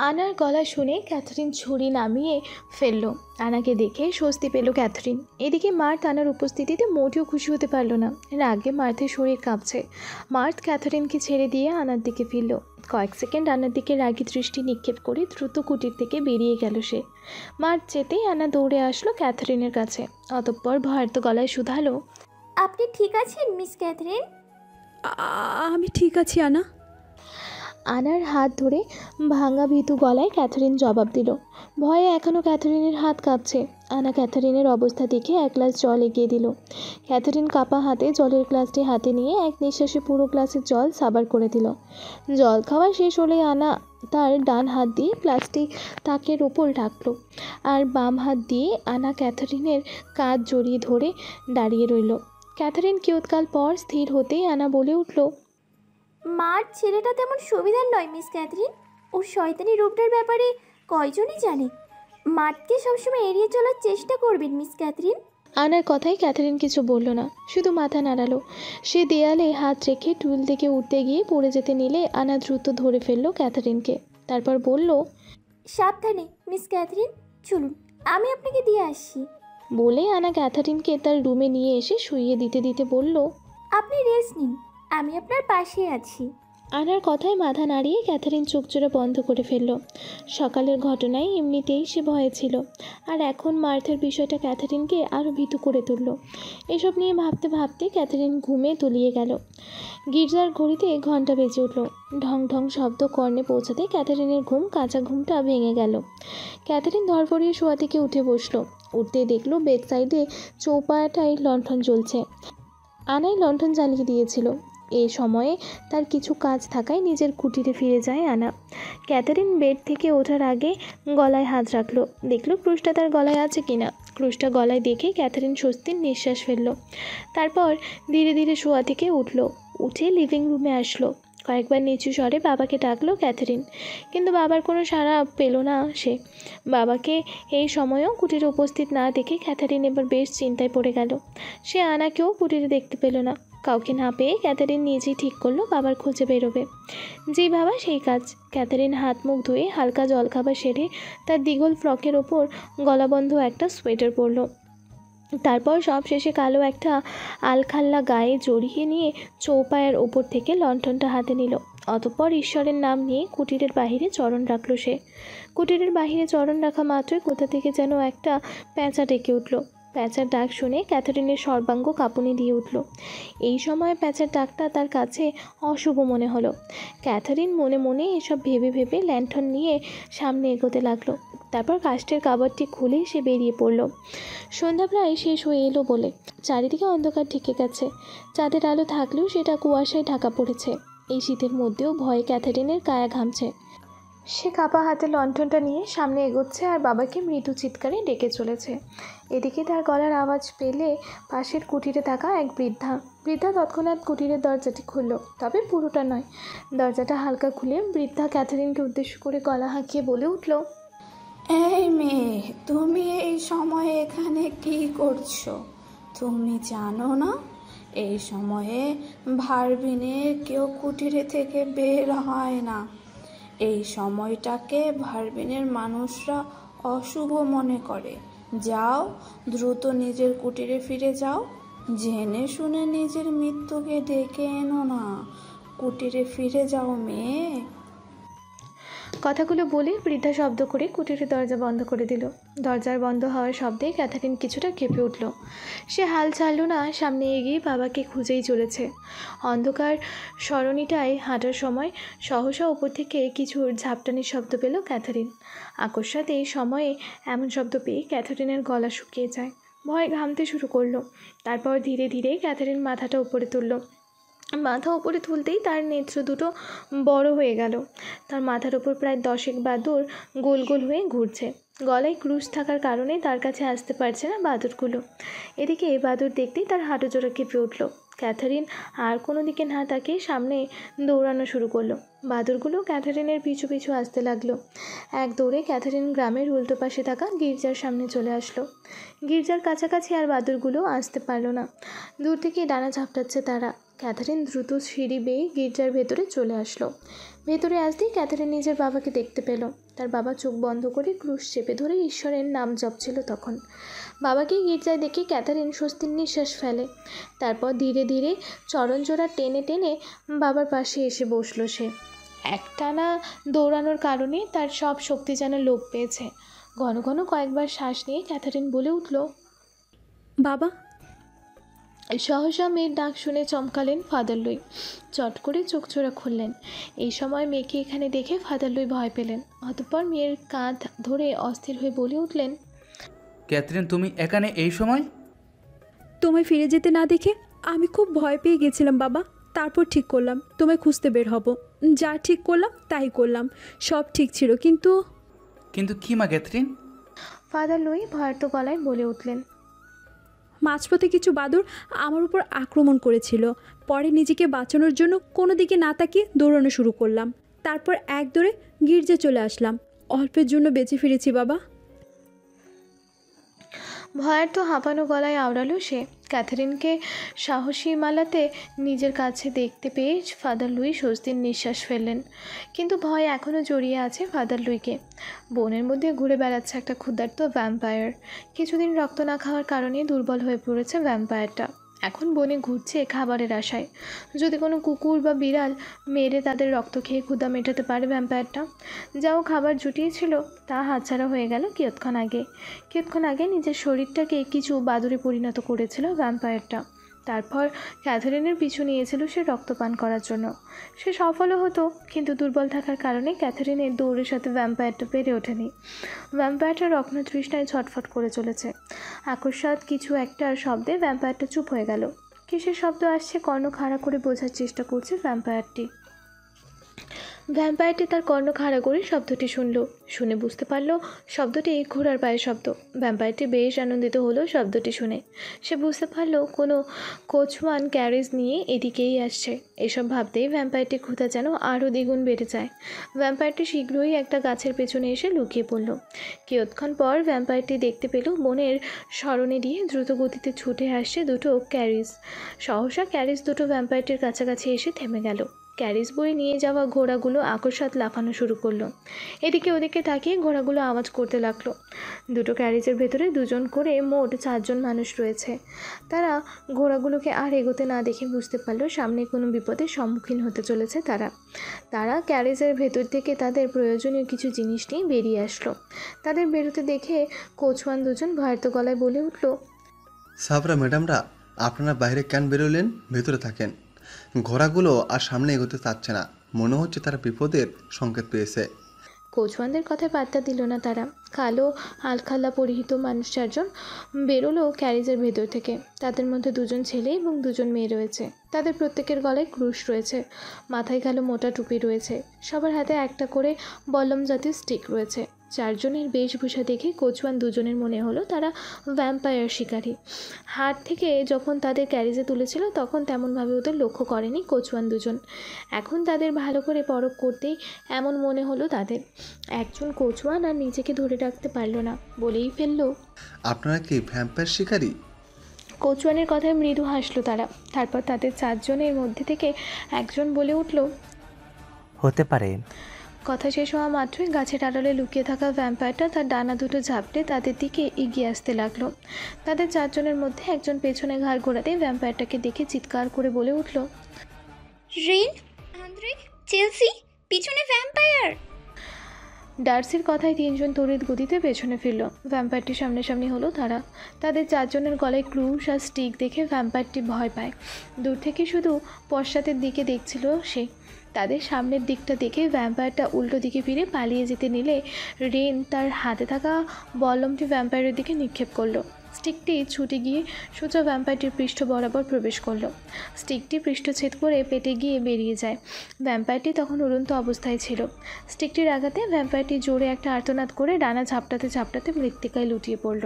আনার গলা শুনে ক্যাথরিন ছুরি নামিয়ে ফেলল। আনাকে দেখে স্বস্তি পেল ক্যাথরিন। এদিকে মার্থ আনার উপস্থিতিতে মোটেও খুশি হতে পারল না। রাগে মার্থের শরীর কাঁপছে। মার্থ ক্যাথরিনকে ছেড়ে দিয়ে আনার দিকে ফিরল। কয়েক সেকেন্ড আনার দিকে রাগী দৃষ্টি নিক্ষেপ করে দ্রুত কুটির থেকে বেরিয়ে গেল সে। মার্থ যেতেই আনা দৌড়ে আসলো ক্যাথরিনের কাছে। অতঃপর ভয়ার্ত গলায় শুধালো, আপনি ঠিক আছেন মিস ক্যাথরিন? আমি ঠিক আছি আনা। আনার হাত ধরে ভাঙা ভীতু গলায় ক্যাথরিন জবাব দিল। ভয়ে এখনও ক্যাথরিনের হাত কাঁপছে। আনা ক্যাথারিনের অবস্থা দেখে এক গ্লাস জল এগিয়ে দিল। ক্যাথারিন কাপা হাতে জলের গ্লাসটি হাতে নিয়ে এক নিঃশ্বাসে পুরো গ্লাসের জল সাবার করে দিল। জল খাওয়া শেষ হলে আনা তার ডান হাত দিয়ে প্লাস্টিক তাকের ওপর রাখলো, আর বাম হাত দিয়ে আনা ক্যাথারিনের কাঁধ জড়িয়ে ধরে দাঁড়িয়ে রইল। ক্যাথারিন কিয়ৎকাল পর স্থির হতেই আনা বলে উঠল, মার ছেলেটা তেমন সুবিধার নয় মিস ক্যাথরিন। ওর শয়তানি রূপটার ব্যাপারে কয়জনই জানে। মাঠকে সবসময় এড়িয়ে চলার চেষ্টা করবেন মিস ক্যাথরিন। আনার কথায় ক্যাথারিন কিছু বলল না, শুধু মাথা নাড়ালো। সে দেয়ালে হাত রেখে টুল থেকে উঠতে গিয়ে পড়ে যেতে নিলে আনা দ্রুত ধরে ফেললো ক্যাথারিনকে। তারপর বলল, সাবধানে মিস ক্যাথরিন, চলুন আমি আপনাকে দিয়ে আসছি। বলে আনা ক্যাথারিনকে তার রুমে নিয়ে এসে শুইয়ে দিতে দিতে বলল, আপনি রেস্ট নিন, আমি আপনার পাশে আছি। আনার কথায় মাথা নাড়িয়ে ক্যাথারিন চোখ জোড়া বন্ধ করে ফেলল। সকালের ঘটনায় এমনিতেই সে ভয়ে ছিল, আর এখন মার্থের বিষয়টা ক্যাথারিনকে আরও ভীতু করে তুলল। এসব নিয়ে ভাবতে ভাবতে ক্যাথারিন ঘুমে তলিয়ে গেল। গির্জার ঘড়িতে ঘন্টা বেজে উঠল। ঢং ঢং শব্দ কর্ণে পৌঁছাতে ক্যাথারিনের কাঁচা ঘুমটা ভেঙে গেল। ক্যাথারিন ধরফড়িয়ে শোয়া থেকে উঠে বসলো। উঠতে দেখলো বেড সাইডে চৌপাটায় লণ্ঠন জ্বলছে। আনাই লণ্ঠন জ্বালিয়ে দিয়েছিল। এই সময়ে তার কিছু কাজ থাকায় নিজের কুটিরে ফিরে যায় আনা। ক্যাথারিন বেড থেকে ওঠার আগে গলায় হাত রাখলো, দেখলো ক্রুশটা তার গলায় আছে কিনা। ক্রুশটা গলায় দেখে ক্যাথারিন স্বস্তির নিঃশ্বাস ফেললো। তারপর ধীরে ধীরে শোয়া থেকে উঠলো, উঠে লিভিং রুমে আসলো। কয়েকবার নিচু স্বরে বাবাকে ডাকলো ক্যাথারিন, কিন্তু বাবার কোনো সাড়া পেল না সে। বাবাকে এই সময়েও কুটিরে উপস্থিত না দেখে ক্যাথারিন এবার বেশ চিন্তায় পড়ে গেল। সে আনাকেও কুটিরে দেখতে পেল না। কাউকে না পেয়ে ক্যাথারিন নিজেই ঠিক করলো বাবার খোঁজে বেরোবে। যেই ভাবা সেই কাজ। ক্যাথারিন হাত মুখ ধুয়ে হালকা জলখাবার সেরে তার দ্বিগল ফ্রকের ওপর গলাবন্ধ একটা সোয়েটার পরলো। তারপর সব শেষে কালো একটা আলখাল্লা গায়ে জড়িয়ে নিয়ে চৌপায়ের ওপর থেকে লণ্ঠনটা হাতে নিল। অতঃপর ঈশ্বরের নাম নিয়ে কুটিরের বাহিরে চরণ রাখল সে। কুটিরের বাহিরে চরণ রাখা মাত্রই কোথা থেকে যেন একটা প্যাঁচা ডেকে উঠল। প্যাঁচার ডাক শুনে ক্যাথারিনের সর্বাঙ্গ কাঁপুনি দিয়ে উঠল। এই সময় প্যাঁচার ডাকটা তার কাছে অশুভ মনে হলো। ক্যাথারিন মনে মনে এসব ভেবে ভেবে ল্যান্ঠন নিয়ে সামনে এগোতে লাগলো। তারপর কাষ্ঠের কাবারটি খুলে সে বেরিয়ে পড়ল। সন্ধ্যা প্রায় শেষ হয়ে এলো বলে চারিদিকে অন্ধকার ঢেকে গেছে। চাঁদের আলো থাকলেও সেটা কুয়াশায় ঢাকা পড়েছে। এই শীতের মধ্যেও ভয়ে ক্যাথারিনের কায়া ঘামছে। সে কাপা হাতে লণ্ঠনটা নিয়ে সামনে এগোচ্ছে আর বাবাকে মৃদু চিৎকারে ডেকে চলেছে। এদিকে তার গলার আওয়াজ পেলে পাশের কুটিরে থাকা এক বৃদ্ধা তৎক্ষণাৎ কুটিরের দরজাটি খুলল, তবে পুরোটা নয়। দরজাটা হালকা খুলে বৃদ্ধা ক্যাথারিনকে উদ্দেশ্য করে গলা হাঁকিয়ে বলে উঠল, এই মেয়ে, তুমি এই সময়ে এখানে কি করছো? তুমি জানো না এই সময়ে ভার্বিনে কেউ কুটিরে থেকে বের হয় না। এই সময়টাকে ভার্বিনের মানুষরা অশুভ মনে করে। যাও, দ্রুত নিজের কুটিরে ফিরে যাও। জেনে শুনে নিজের মৃত্যুকে ডেকে এনো না। কুটিরে ফিরে যাও মেয়ে। কথাগুলো বলে বৃদ্ধা শব্দ করে কুটিরের দরজা বন্ধ করে দিল। দরজার বন্ধ হওয়ার শব্দে ক্যাথারিন কিছুটা কেঁপে উঠল। সে হাল ছাড়ল না, সামনে এগিয়ে বাবাকে খুঁজেই চলেছে। অন্ধকার সরণিটায় হাঁটার সময় সহসা উপর থেকে কিছু ঝাপটানির শব্দ পেল ক্যাথারিন। আকস্মাৎ এই সময়ে এমন শব্দ পেয়ে ক্যাথারিনের গলা শুকিয়ে যায়। ভয় ঘামতে শুরু করলো। তারপর ধীরে ধীরে ক্যাথারিন মাথাটা উপরে তুলল। মাথা উপরে তুলতেই তার নেত্র দুটো বড় হয়ে গেল। তার মাথার ওপর প্রায় 10 বাদুড় গোল গোল হয়ে ঘুরছে। গলায় ক্রুশ থাকার কারণে তার কাছে আসতে পারছে না বাদুড়গুলো। এদিকে এই বাদুড় দেখতেই তার হাঁটু জোড়া কেঁপে উঠল। ক্যাথারিন আর কোনো দিকে না তাকিয়ে সামনে দৌড়ানো শুরু করলো। বাদুড়গুলো ক্যাথারিনের পিছু পিছু আসতে লাগলো। এক দৌড়ে ক্যাথারিন গ্রামের উল্টো পাশে থাকা গির্জার সামনে চলে আসলো। গির্জার কাছাকাছি আর বাদুড়গুলো আসতে পারলো না। দূর থেকে ডানা ঝাপটাচ্ছে তারা। ক্যাথারিন দ্রুত সিঁড়ি বেয়ে গির্জার ভেতরে চলে আসলো। ভেতরে আসতেই ক্যাথারিন নিজের বাবাকে দেখতে পেল। তার বাবা চোখ বন্ধ করে ক্রুশ চেপে ধরে ঈশ্বরের নাম জপছিল তখন। বাবাকে গির্জায় দেখে ক্যাথারিন স্বস্তির নিঃশ্বাস ফেলে। তারপর ধীরে ধীরে চরণজোড়া টেনে টেনে বাবার পাশে এসে বসলো সে। একটানা দৌড়ানোর কারণে তার সব শক্তি যেন লোপ পেয়েছে। ঘন ঘন কয়েকবার শ্বাস নিয়ে ক্যাথারিন বলে উঠল, বাবা। সহসা মেয়ের ডাক শুনে চমকালেন ফাদার লুই। চট করে চোখচোরা খুললেন। এই সময় মেয়েকে এখানে দেখে ফাদার লুই ভয় পেলেন। অতঃপর মেয়ের কাঁধ ধরে অস্থির হয়ে বলে উঠলেন, ক্যাথরিন, তুমি এখানে এই সময়? তোমায় ফিরে যেতে না দেখে আমি খুব ভয় পেয়ে গেছিলাম বাবা। তারপর ঠিক করলাম তোমায় খুঁজতে বের হব। যা ঠিক করলাম তাই করলাম, সব ঠিক ছিল। কিন্তু কিন্তু কি মা ক্যাথরিন? ফাদার লুই ভয়ার্ত গলায় বলে উঠলেন। মাঝপথে কিছু বাদুড় আমার উপর আক্রমণ করেছিল। পরে নিজেকে বাঁচানোর জন্য কোনো দিকে না তাকিয়ে দৌড়ানো শুরু করলাম। তারপর এক দৌড়ে গির্জে চলে আসলাম। অল্পের জন্য বেঁচে ফিরেছি বাবা। ভয়ার্ত হাঁপানো গলায় আওড়ালো সে। ক্যাথরিনকে সাহসী মালাতে নিজের কাছে দেখতে পেয়ে ফাদার লুই স্বস্তির নিঃশ্বাস ফেললেন। কিন্তু ভয় এখনও জড়িয়ে আছে ফাদার লুইকে। বনের মধ্যে ঘুরে বেড়াচ্ছে একটা ক্ষুধার্ত ভ্যাম্পায়ার। কিছুদিন রক্ত না খাওয়ার কারণে দুর্বল হয়ে পড়েছে ভ্যাম্পায়ারটা। এখন বনে ঘুরছে খাবারের আশায়। যদি কোনো কুকুর বা বিড়াল মেরে তাদের রক্ত খেয়ে ক্ষুধা মেটাতে পারে ভ্যাম্পায়ারটা। যাও খাবার জুটিয়েছিল তা হাতছাড়া হয়ে গেল কিছুক্ষণ আগে নিজের শরীরটাকে কিছু বাদুড়ে পরিণত করেছিল ভ্যাম্পায়ারটা। তারপর ক্যাথরিনের পিছু নিয়েছিল সে রক্তপান করার জন্য। সে সফলও হতো, কিন্তু দুর্বল থাকার কারণে ক্যাথরিনের দৌড়ের সাথে ভ্যাম্পায়ারটা পেরে ওঠেনি। ভ্যাম্পায়ারটা রত্নতৃষ্ণায় ছটফট করে চলেছে। আকস্মাৎ কিছু একটা শব্দে ভ্যাম্পায়ারটা চুপ হয়ে গেল। কিসের শব্দ আসছে কর্ণ খাড়া করে বোঝার চেষ্টা করছে ভ্যাম্পায়ারটি। ভ্যাম্পায়ারটি তার কর্ণ খাড়া করে শব্দটি শুনে বুঝতে পারল শব্দটি ঘোড়ার পায়ের শব্দ। ভ্যাম্পায়ারটি বেশ আনন্দিত হলো শব্দটি শুনে। সে বুঝতে পারল কোনো কোচওয়ান ক্যারেজ নিয়ে এদিকেই আসছে। এসব ভাবতেই ভ্যাম্পায়ারটি ক্ষুধা যেন আরও দ্বিগুণ বেড়ে যায়। ভ্যাম্পায়ারটি শীঘ্রই একটা গাছের পেছনে এসে লুকিয়ে পড়ল। কিছুক্ষণ পর ভ্যাম্পায়ারটি দেখতে পেল বনের সরণে দিয়ে দ্রুত গতিতে ছুটে আসছে দুটো ক্যারিজ। সহসা ক্যারিজ দুটো ভ্যাম্পায়ারটির কাছাকাছি এসে থেমে গেল। ক্যারিজ বয়ে নিয়ে যাওয়া ঘোড়াগুলো আকস্মাৎ লাফানো শুরু করলো। এদিকে ওদিকে তাকিয়ে ঘোড়াগুলো আওয়াজ করতে লাগলো। দুটো ক্যারিজের ভেতরে দুজন করে মোট 4 জন মানুষ রয়েছে। তারা ঘোড়াগুলোকে আর এগোতে না দেখে বুঝতে পারলো সামনে কোনো বিপদের সম্মুখীন হতে চলেছে তারা ক্যারিজের ভেতর থেকে তাদের প্রয়োজনীয় কিছু জিনিস নিয়ে বেরিয়ে আসলো। তাদের বেরোতে দেখে কোচওয়ান দুজন ভয়ার্ত গলায় বলে উঠল, সাবরা ম্যাডামরা, আপনারা বাইরে কেন বেরোলেন? ভেতরে থাকেন। ঘোড়াগুলো আর সামনে এগোতে চাচ্ছে না, মনে হচ্ছে তারা বিপদের সংকেত পেয়েছে। কোচওয়ানদের কথায় পাত্তা দিল না তারা। কালো আলখাল্লা পরিহিত মানুষ 4 জন বেরোলো ক্যারিজের ভেতর থেকে। তাদের মধ্যে 2 জন ছেলে এবং 2 জন মেয়ে রয়েছে। তাদের প্রত্যেকের গলায় ক্রুশ রয়েছে, মাথায় কালো মোটা টুপি রয়েছে, সবার হাতে একটা করে বল্লম জাতীয় স্টিক রয়েছে। 4 জনের বেশভূষা দেখে কোচওয়ান 2 জনের মনে হলো তারা ভ্যাম্পায়ার শিকারী। হাট থেকে যখন তাদের ক্যারিজে তুলেছিল তখন তেমনভাবে ওদের লক্ষ্য করেনি কোচওয়ান 2 জন। এখন তাদের ভালো করে পরখ করতেই এমন মনে হলো তাদের। একজন কোচওয়ান আর নিজেকে ধরে রাখতে পারল না, বলেই ফেলল, আপনারা কি ভ্যাম্পায়ার শিকারী? কোচওয়ানের কথায় মৃদু হাসলো তারা। তারপর তাদের 4 জনের মধ্যে থেকে একজন বলে উঠল, হতে পারে। কথা শেষ হওয়া মাত্রই গাছের আড়ালে লুকিয়ে থাকা ভ্যাম্পায়ারটা তার ডানা দুটো ঝাপটে তাদের দিকে এগিয়ে আসতে লাগলো। তাদের 4 জনের মধ্যে একজন পেছনে ঘাড় ঘোরাতে ভ্যাম্পায়ারটাকে দেখে চিৎকার করে বলে উঠল, রিন, আন্দ্রে, চেলসি, পিছনে ভ্যাম্পায়ার! ডার্সির কথায় 3 জন তড়িৎ গতিতে পেছনে ফিরল। ভ্যাম্পায়ারটির সামনাসামনি হলো তারা। তাদের 4 জনের গলায় ক্রুশ আর স্টিক দেখে ভ্যাম্পায়ারটি ভয় পায়। দূর থেকে শুধু পশ্চাতের দিকে দেখছিল সে। তাদের সামনের দিকটা দেখে ভ্যাম্পায়ারটা উল্টো দিকে ফিরে পালিয়ে যেতে নিলে রেন তার হাতে থাকা বল্লমটি ভ্যাম্পায়ারের দিকে নিক্ষেপ করলো। স্টিকটি ছুটে গিয়ে সোজা ভ্যাম্পায়ারটির পৃষ্ঠ বরাবর প্রবেশ করলো। স্টিকটি পৃষ্ঠচ্ছেদ করে পেটে গিয়ে বেরিয়ে যায়। ভ্যাম্পায়ারটি তখন উড়ন্ত অবস্থায় ছিল। স্টিকটির আঘাতে ভ্যাম্পায়ারটি জোরে একটা আর্তনাদ করে ডানা ঝাপটাতে মৃত্তিকায় লুটিয়ে পড়ল।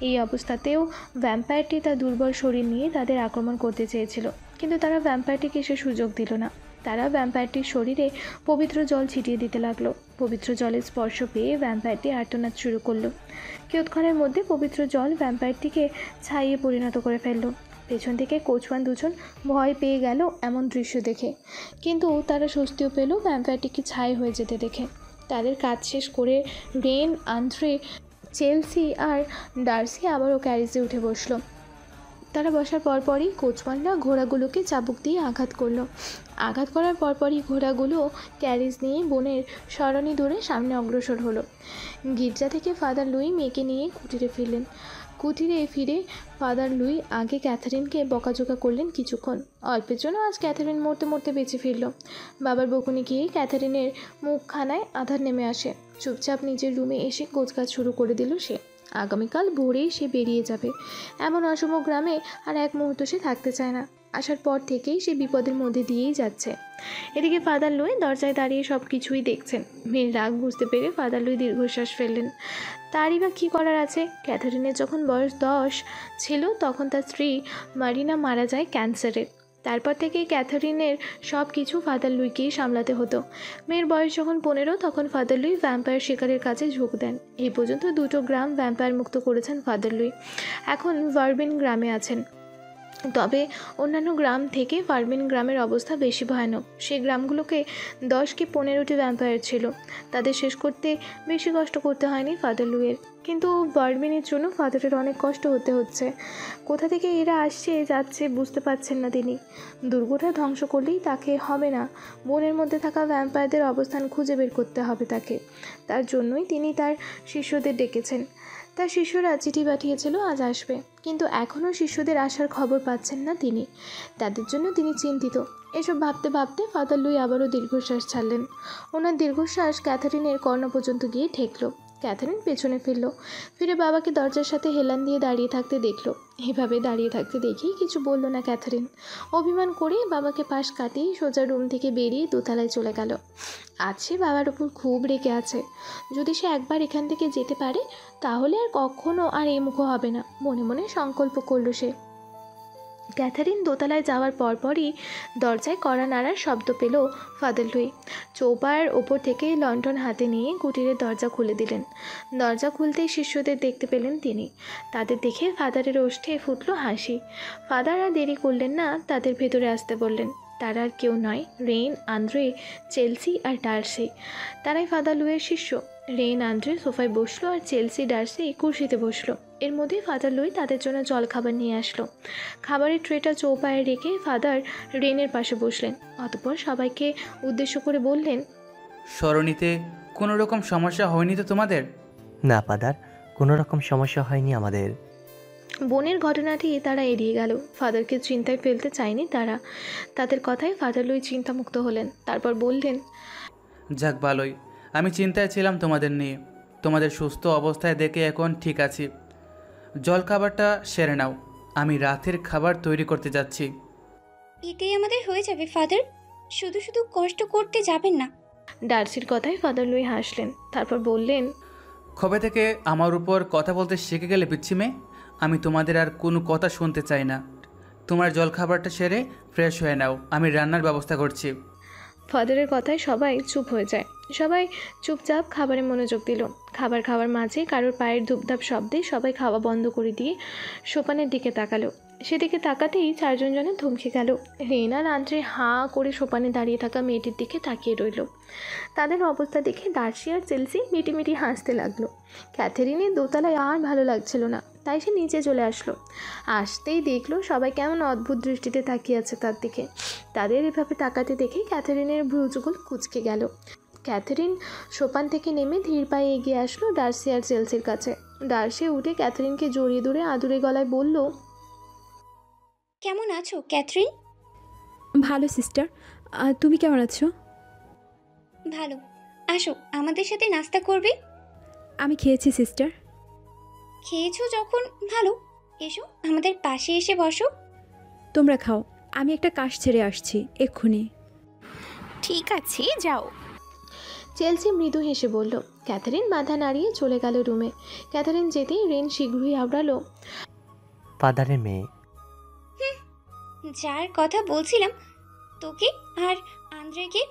এই অবস্থাতেও ভ্যাম্পায়ারটি তার দুর্বল শরীর নিয়ে তাদের আক্রমণ করতে চেয়েছিল, কিন্তু তারা ভ্যাম্পায়ারটিকে সে সুযোগ দিল না। তারা ভ্যাম্পায়ারটির শরীরে পবিত্র জল ছিটিয়ে দিতে লাগলো। পবিত্র জলের স্পর্শ পেয়ে ভ্যাম্পায়ারটি আর্তনাদ শুরু করলো। কিছুক্ষণের মধ্যে পবিত্র জল ভ্যাম্পায়ারটিকে ছাইয়ে পরিণত করে ফেললো। পেছন থেকে কোচওয়ান 2 জন ভয় পেয়ে গেল এমন দৃশ্য দেখে, কিন্তু তারা স্বস্তিও পেল ভ্যাম্পায়ারটিকে ছাই হয়ে যেতে দেখে। তাদের কাজ শেষ করে রেন, আন্দ্রে, চেলসি আর ডার্সি আবারও ক্যারিজে উঠে বসলো। তারা বসার পরপরই কোচওয়ানরা ঘোড়াগুলোকে চাবুক দিয়ে আঘাত করলো। আঘাত করার পরপরই ঘোড়াগুলো ক্যারিজ নিয়ে বনের সরণি ধরে সামনে অগ্রসর হলো। গির্জা থেকে ফাদার লুই মেয়েকে নিয়ে কুটিরে ফিরলেন। কুটিরে ফিরে ফাদার লুই আগে ক্যাথারিনকে বকাঝোকা করলেন কিছুক্ষণ। অল্পের জন্য আজ ক্যাথারিন মরতে মরতে বেঁচে ফিরল। বাবার বকুনি গিয়ে ক্যাথারিনের মুখখানায় আধার নেমে আসে। চুপচাপ নিজের রুমে এসে গোছগাছ শুরু করে দিল সে। আগামীকাল ভোরেই সে বেরিয়ে যাবে। এমন অসম গ্রামে আর এক মুহূর্ত সে থাকতে চায় না। আসার পর থেকেই সে বিপদের মধ্যে দিয়েই যাচ্ছে। এদিকে ফাদার লুই দরজায় দাঁড়িয়ে সব কিছুই দেখছেন। মেয়ের রাগ বুঝতে পেরে ফাদার লুই দীর্ঘশ্বাস ফেললেন। তারই বা কী করার আছে? ক্যাথারিনের যখন বয়স 10 ছিল তখন তার স্ত্রী মারিনা মারা যায় ক্যান্সারে। তারপর থেকে ক্যাথারিনের সব কিছু ফাদার লুইকেই সামলাতে হতো। মেয়ের বয়স যখন 15 তখন ফাদার লুই ভ্যাম্পায়ার শিকারের কাছে ঝোঁক দেন। এই পর্যন্ত 2টো গ্রাম ভ্যাম্পায়ার মুক্ত করেছেন ফাদার লুই। এখন ভার্বিন গ্রামে আছেন। তবে অন্যান্য গ্রাম থেকে ভার্বিন গ্রামের অবস্থা বেশি ভয়ানক। সেই গ্রামগুলোকে 10 কি 15টি ভ্যাম্পায়ার ছিল। তাদের শেষ করতে বেশি কষ্ট করতে হয়নি ফাদার লুইয়ের, কিন্তু ভার্বিনের জন্য ফাদারের অনেক কষ্ট হতে হচ্ছে। কোথা থেকে এরা আসছে যাচ্ছে বুঝতে পারছেন না তিনি। দুর্গটা ধ্বংস করলেই তাকে হবে না, বনের মধ্যে থাকা ভ্যাম্পায়ারদের অবস্থান খুঁজে বের করতে হবে তাকে। তার জন্যই তিনি তার শিষ্যদের ডেকেছেন। তার শিষ্যরা চিঠি পাঠিয়েছিল আজ আসবে, কিন্তু এখনও শিষ্যদের আসার খবর পাচ্ছেন না তিনি। তাদের জন্য তিনি চিন্তিত। এসব ভাবতে ভাবতে ফাদার লুই আবারও দীর্ঘশ্বাস ছাড়লেন। ওনার দীর্ঘশ্বাস ক্যাথারিনের কর্ণ পর্যন্ত গিয়ে ঠেকল। ক্যাথারিন পেছনে ফিরে বাবাকে দরজার সাথে হেলান দিয়ে দাঁড়িয়ে থাকতে দেখল। এভাবে দাঁড়িয়ে থাকতে দেখেই কিছু বলল না ক্যাথারিন। অভিমান করে বাবাকে পাশ কাটিয়ে সোজা রুম থেকে বেরিয়ে দোতলায় চলে গেল। আজ সে বাবার ওপর খুব রেগে আছে। যদি সে একবার এখান থেকে যেতে পারে তাহলে আর কখনো আর এই মুখো হবে না, মনে মনে সংকল্প করল সে। ক্যাথারিন দোতলায় যাওয়ার পরপরই দরজায় কড়া নাড়ার শব্দ পেল ফাদার লুই। চৌপায়ের ওপর থেকে লণ্ঠন হাতে নিয়ে কুটিরের দরজা খুলে দিলেন। দরজা খুলতেই শিষ্যদের দেখতে পেলেন তিনি। তাদের দেখে ফাদারের ওষ্ঠে ফুটল হাসি। ফাদার আর দেরি করলেন না, তাদের ভেতরে আসতে বললেন। তারা আর কেউ নয়, রেইন, আন্দ্রে, চেলসি আর ডার্সি। তারাই ফাদার লুইয়ের শিষ্য। রেইন, আন্দ্রে সোফায় বসলো আর চেলসি, ডার্সি কুর্সিতে বসলো। এর মধ্যেই ফাদার লুই তাদের জন্য জল খাবার নিয়ে আসলো। খাবারের ট্রেটা চৌপায়ে রেখে ফাদার রেইনের পাশে বসলেন। অতঃপর সবাইকে উদ্দেশ্য করে বললেন, সরণিতে কোনো রকম সমস্যা হয়নি তো তোমাদের? না ফাদার, কোনো রকম সমস্যা হয়নি আমাদের। বনের ঘটনাটি তারা এড়িয়ে গেল। ফাদারকে চিন্তায় ফেলতে চায়নি তারা। তাদের কথায় ফাদার লুই চিন্তামুক্ত হলেন। তারপর বললেন, যাক ভালোই, আমি চিন্তায় ছিলাম তোমাদের নিয়ে। তোমাদের সুস্থ অবস্থায় দেখে এখন ঠিক আছি। জল খাবারটা সেরে নাও, আমি রাতের খাবার তৈরি করতে যাচ্ছি। এতেই আমাদের হয়ে যাবে ফাদার, শুধু শুধু কষ্ট করতে যাবেন না। ডার্সির কথায় ফাদার লুই হাসলেন। তারপর বললেন, কবে থেকে আমার উপর কথা বলতে শিখে গেলে পিচ্ছি মেয়ে? আমি তোমাদের আর কোনো কথা শুনতে চাই না। তোমার জল খাবারটা সেরে ফ্রেশ হয়ে নাও, আমি রান্নার ব্যবস্থা করছি। ফাদারের কথায় সবাই চুপ হয়ে যায়। সবাই চুপচাপ খাবারে মনোযোগ দিল। খাবার খাওয়ার মাঝে কারোর পায়ের ধূপধাপ শব্দে সবাই খাওয়া বন্ধ করে দিয়ে সোপানের দিকে তাকালো। সেদিকে তাকাতেই 4 জন যেন থমকে গেল। রেইনা আর আন্দ্রে হাঁ করে সোপানে দাঁড়িয়ে থাকা মেয়েটির দিকে তাকিয়ে রইল। তাদের অবস্থা দেখে ডার্সি আর চেলসি মিটিমিটি হাসতে লাগলো। ক্যাথারিনের দোতলায় আর ভালো লাগছিল না, তাই সে নিচে চলে আসলো। আসতেই দেখলো সবাই কেমন অদ্ভুত দৃষ্টিতে তাকিয়ে আছে তার দিকে। তাদের এভাবে তাকাতে দেখে ক্যাথারিনের ভ্রুযুগল কুঁচকে গেল। ক্যাথারিন সোপান থেকে নেমে ধীর পায়ে এগিয়ে আসলো ডার্সি আর চেলসির কাছে। ডার্সি উঠে ক্যাথারিনকে জড়িয়ে ধরে আদুরে গলায় বলল, কেমন আছো ক্যাথরিন? ভালো সিস্টার, তুমি কেমন আছো? ভালো। আসো, আমাদের সাথে নাস্তা করবে? আমি খেয়েছি সিস্টার। খেয়েছো যখন ভালো, এসো আমাদের পাশে এসে বসো। তোমরা খাও, আমি একটা কাজ ছেড়ে আসছি এক্ষুনি। ঠিক আছে, যাও। চেলসি মৃদু হেসে বলল। ক্যাথারিন মাথা নাড়িয়ে চলে গেল রুমে। ক্যাথারিন যেতেই রেন শীঘ্রই আওড়ালো, ফাদারের মেয়ে। যার কথা বলছিলাম, তোকে আর আন্দ্রেকে।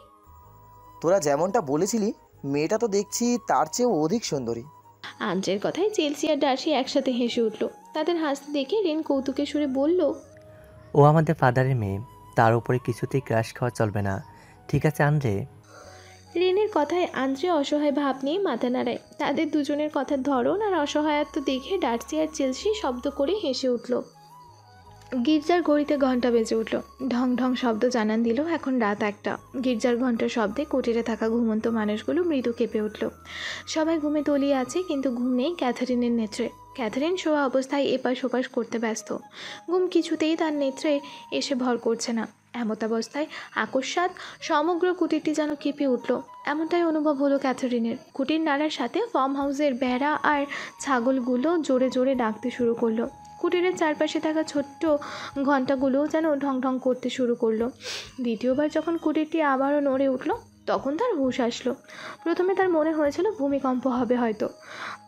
তোরা যেমনটা বলেছিলি, মেয়েটা তো দেখছি তার চেয়েও অধিক সুন্দরী। আন্দ্রের কথায় চেলসি আর ডার্সি একসাথে হেসে উঠল। তাদের হাসতে দেখে রেন কৌতুকে সুরে বলল, ও আমাদের ফাদারের মেয়ে, তার উপরে কিছুতেই ক্রাশ খাওয়া চলবে না, ঠিক আছে আন্দ্রে? রেনের কথায় আন্দ্রে অসহায় ভাব নিয়ে মাথা নাড়ায়। তাদের দুজনের কথার ধরন আর অসহায়ত্ব দেখে ডার্সি আর চেলসি শব্দ করে হেসে উঠল। গির্জার ঘড়িতে ঘণ্টা বেজে উঠল। ঢং ঢং শব্দ জানান দিল এখন রাত 1টা। গির্জার ঘণ্টার শব্দে কুটিরে থাকা ঘুমন্ত মানুষগুলো মৃদু কেঁপে উঠল। সবাই ঘুমে তলিয়ে আছে, কিন্তু ঘুম নেই ক্যাথারিনের নেত্রে। ক্যাথারিন শোয়া অবস্থায় এপাশ ওপাশ করতে ব্যস্ত। ঘুম কিছুতেই তার নেত্রে এসে ভর করছে না। এমতাবস্থায় আকস্মাৎ সমগ্র কুটিরটি যেন কেঁপে উঠল, এমনটাই অনুভব হলো ক্যাথরিনের। কুটির নাড়ার সাথে ফার্ম হাউসের বেড়া আর ছাগলগুলো জোরে জোরে ডাকতে শুরু করলো। কুটিরের চারপাশে থাকা ছোট্ট ঘণ্টাগুলোও যেন ঢং ঢং করতে শুরু করলো। দ্বিতীয়বার যখন কুটিরটি আবারও নড়ে উঠল, তখন তার হুঁশ আসলো। প্রথমে তার মনে হয়েছিল ভূমিকম্প হবে হয়তো।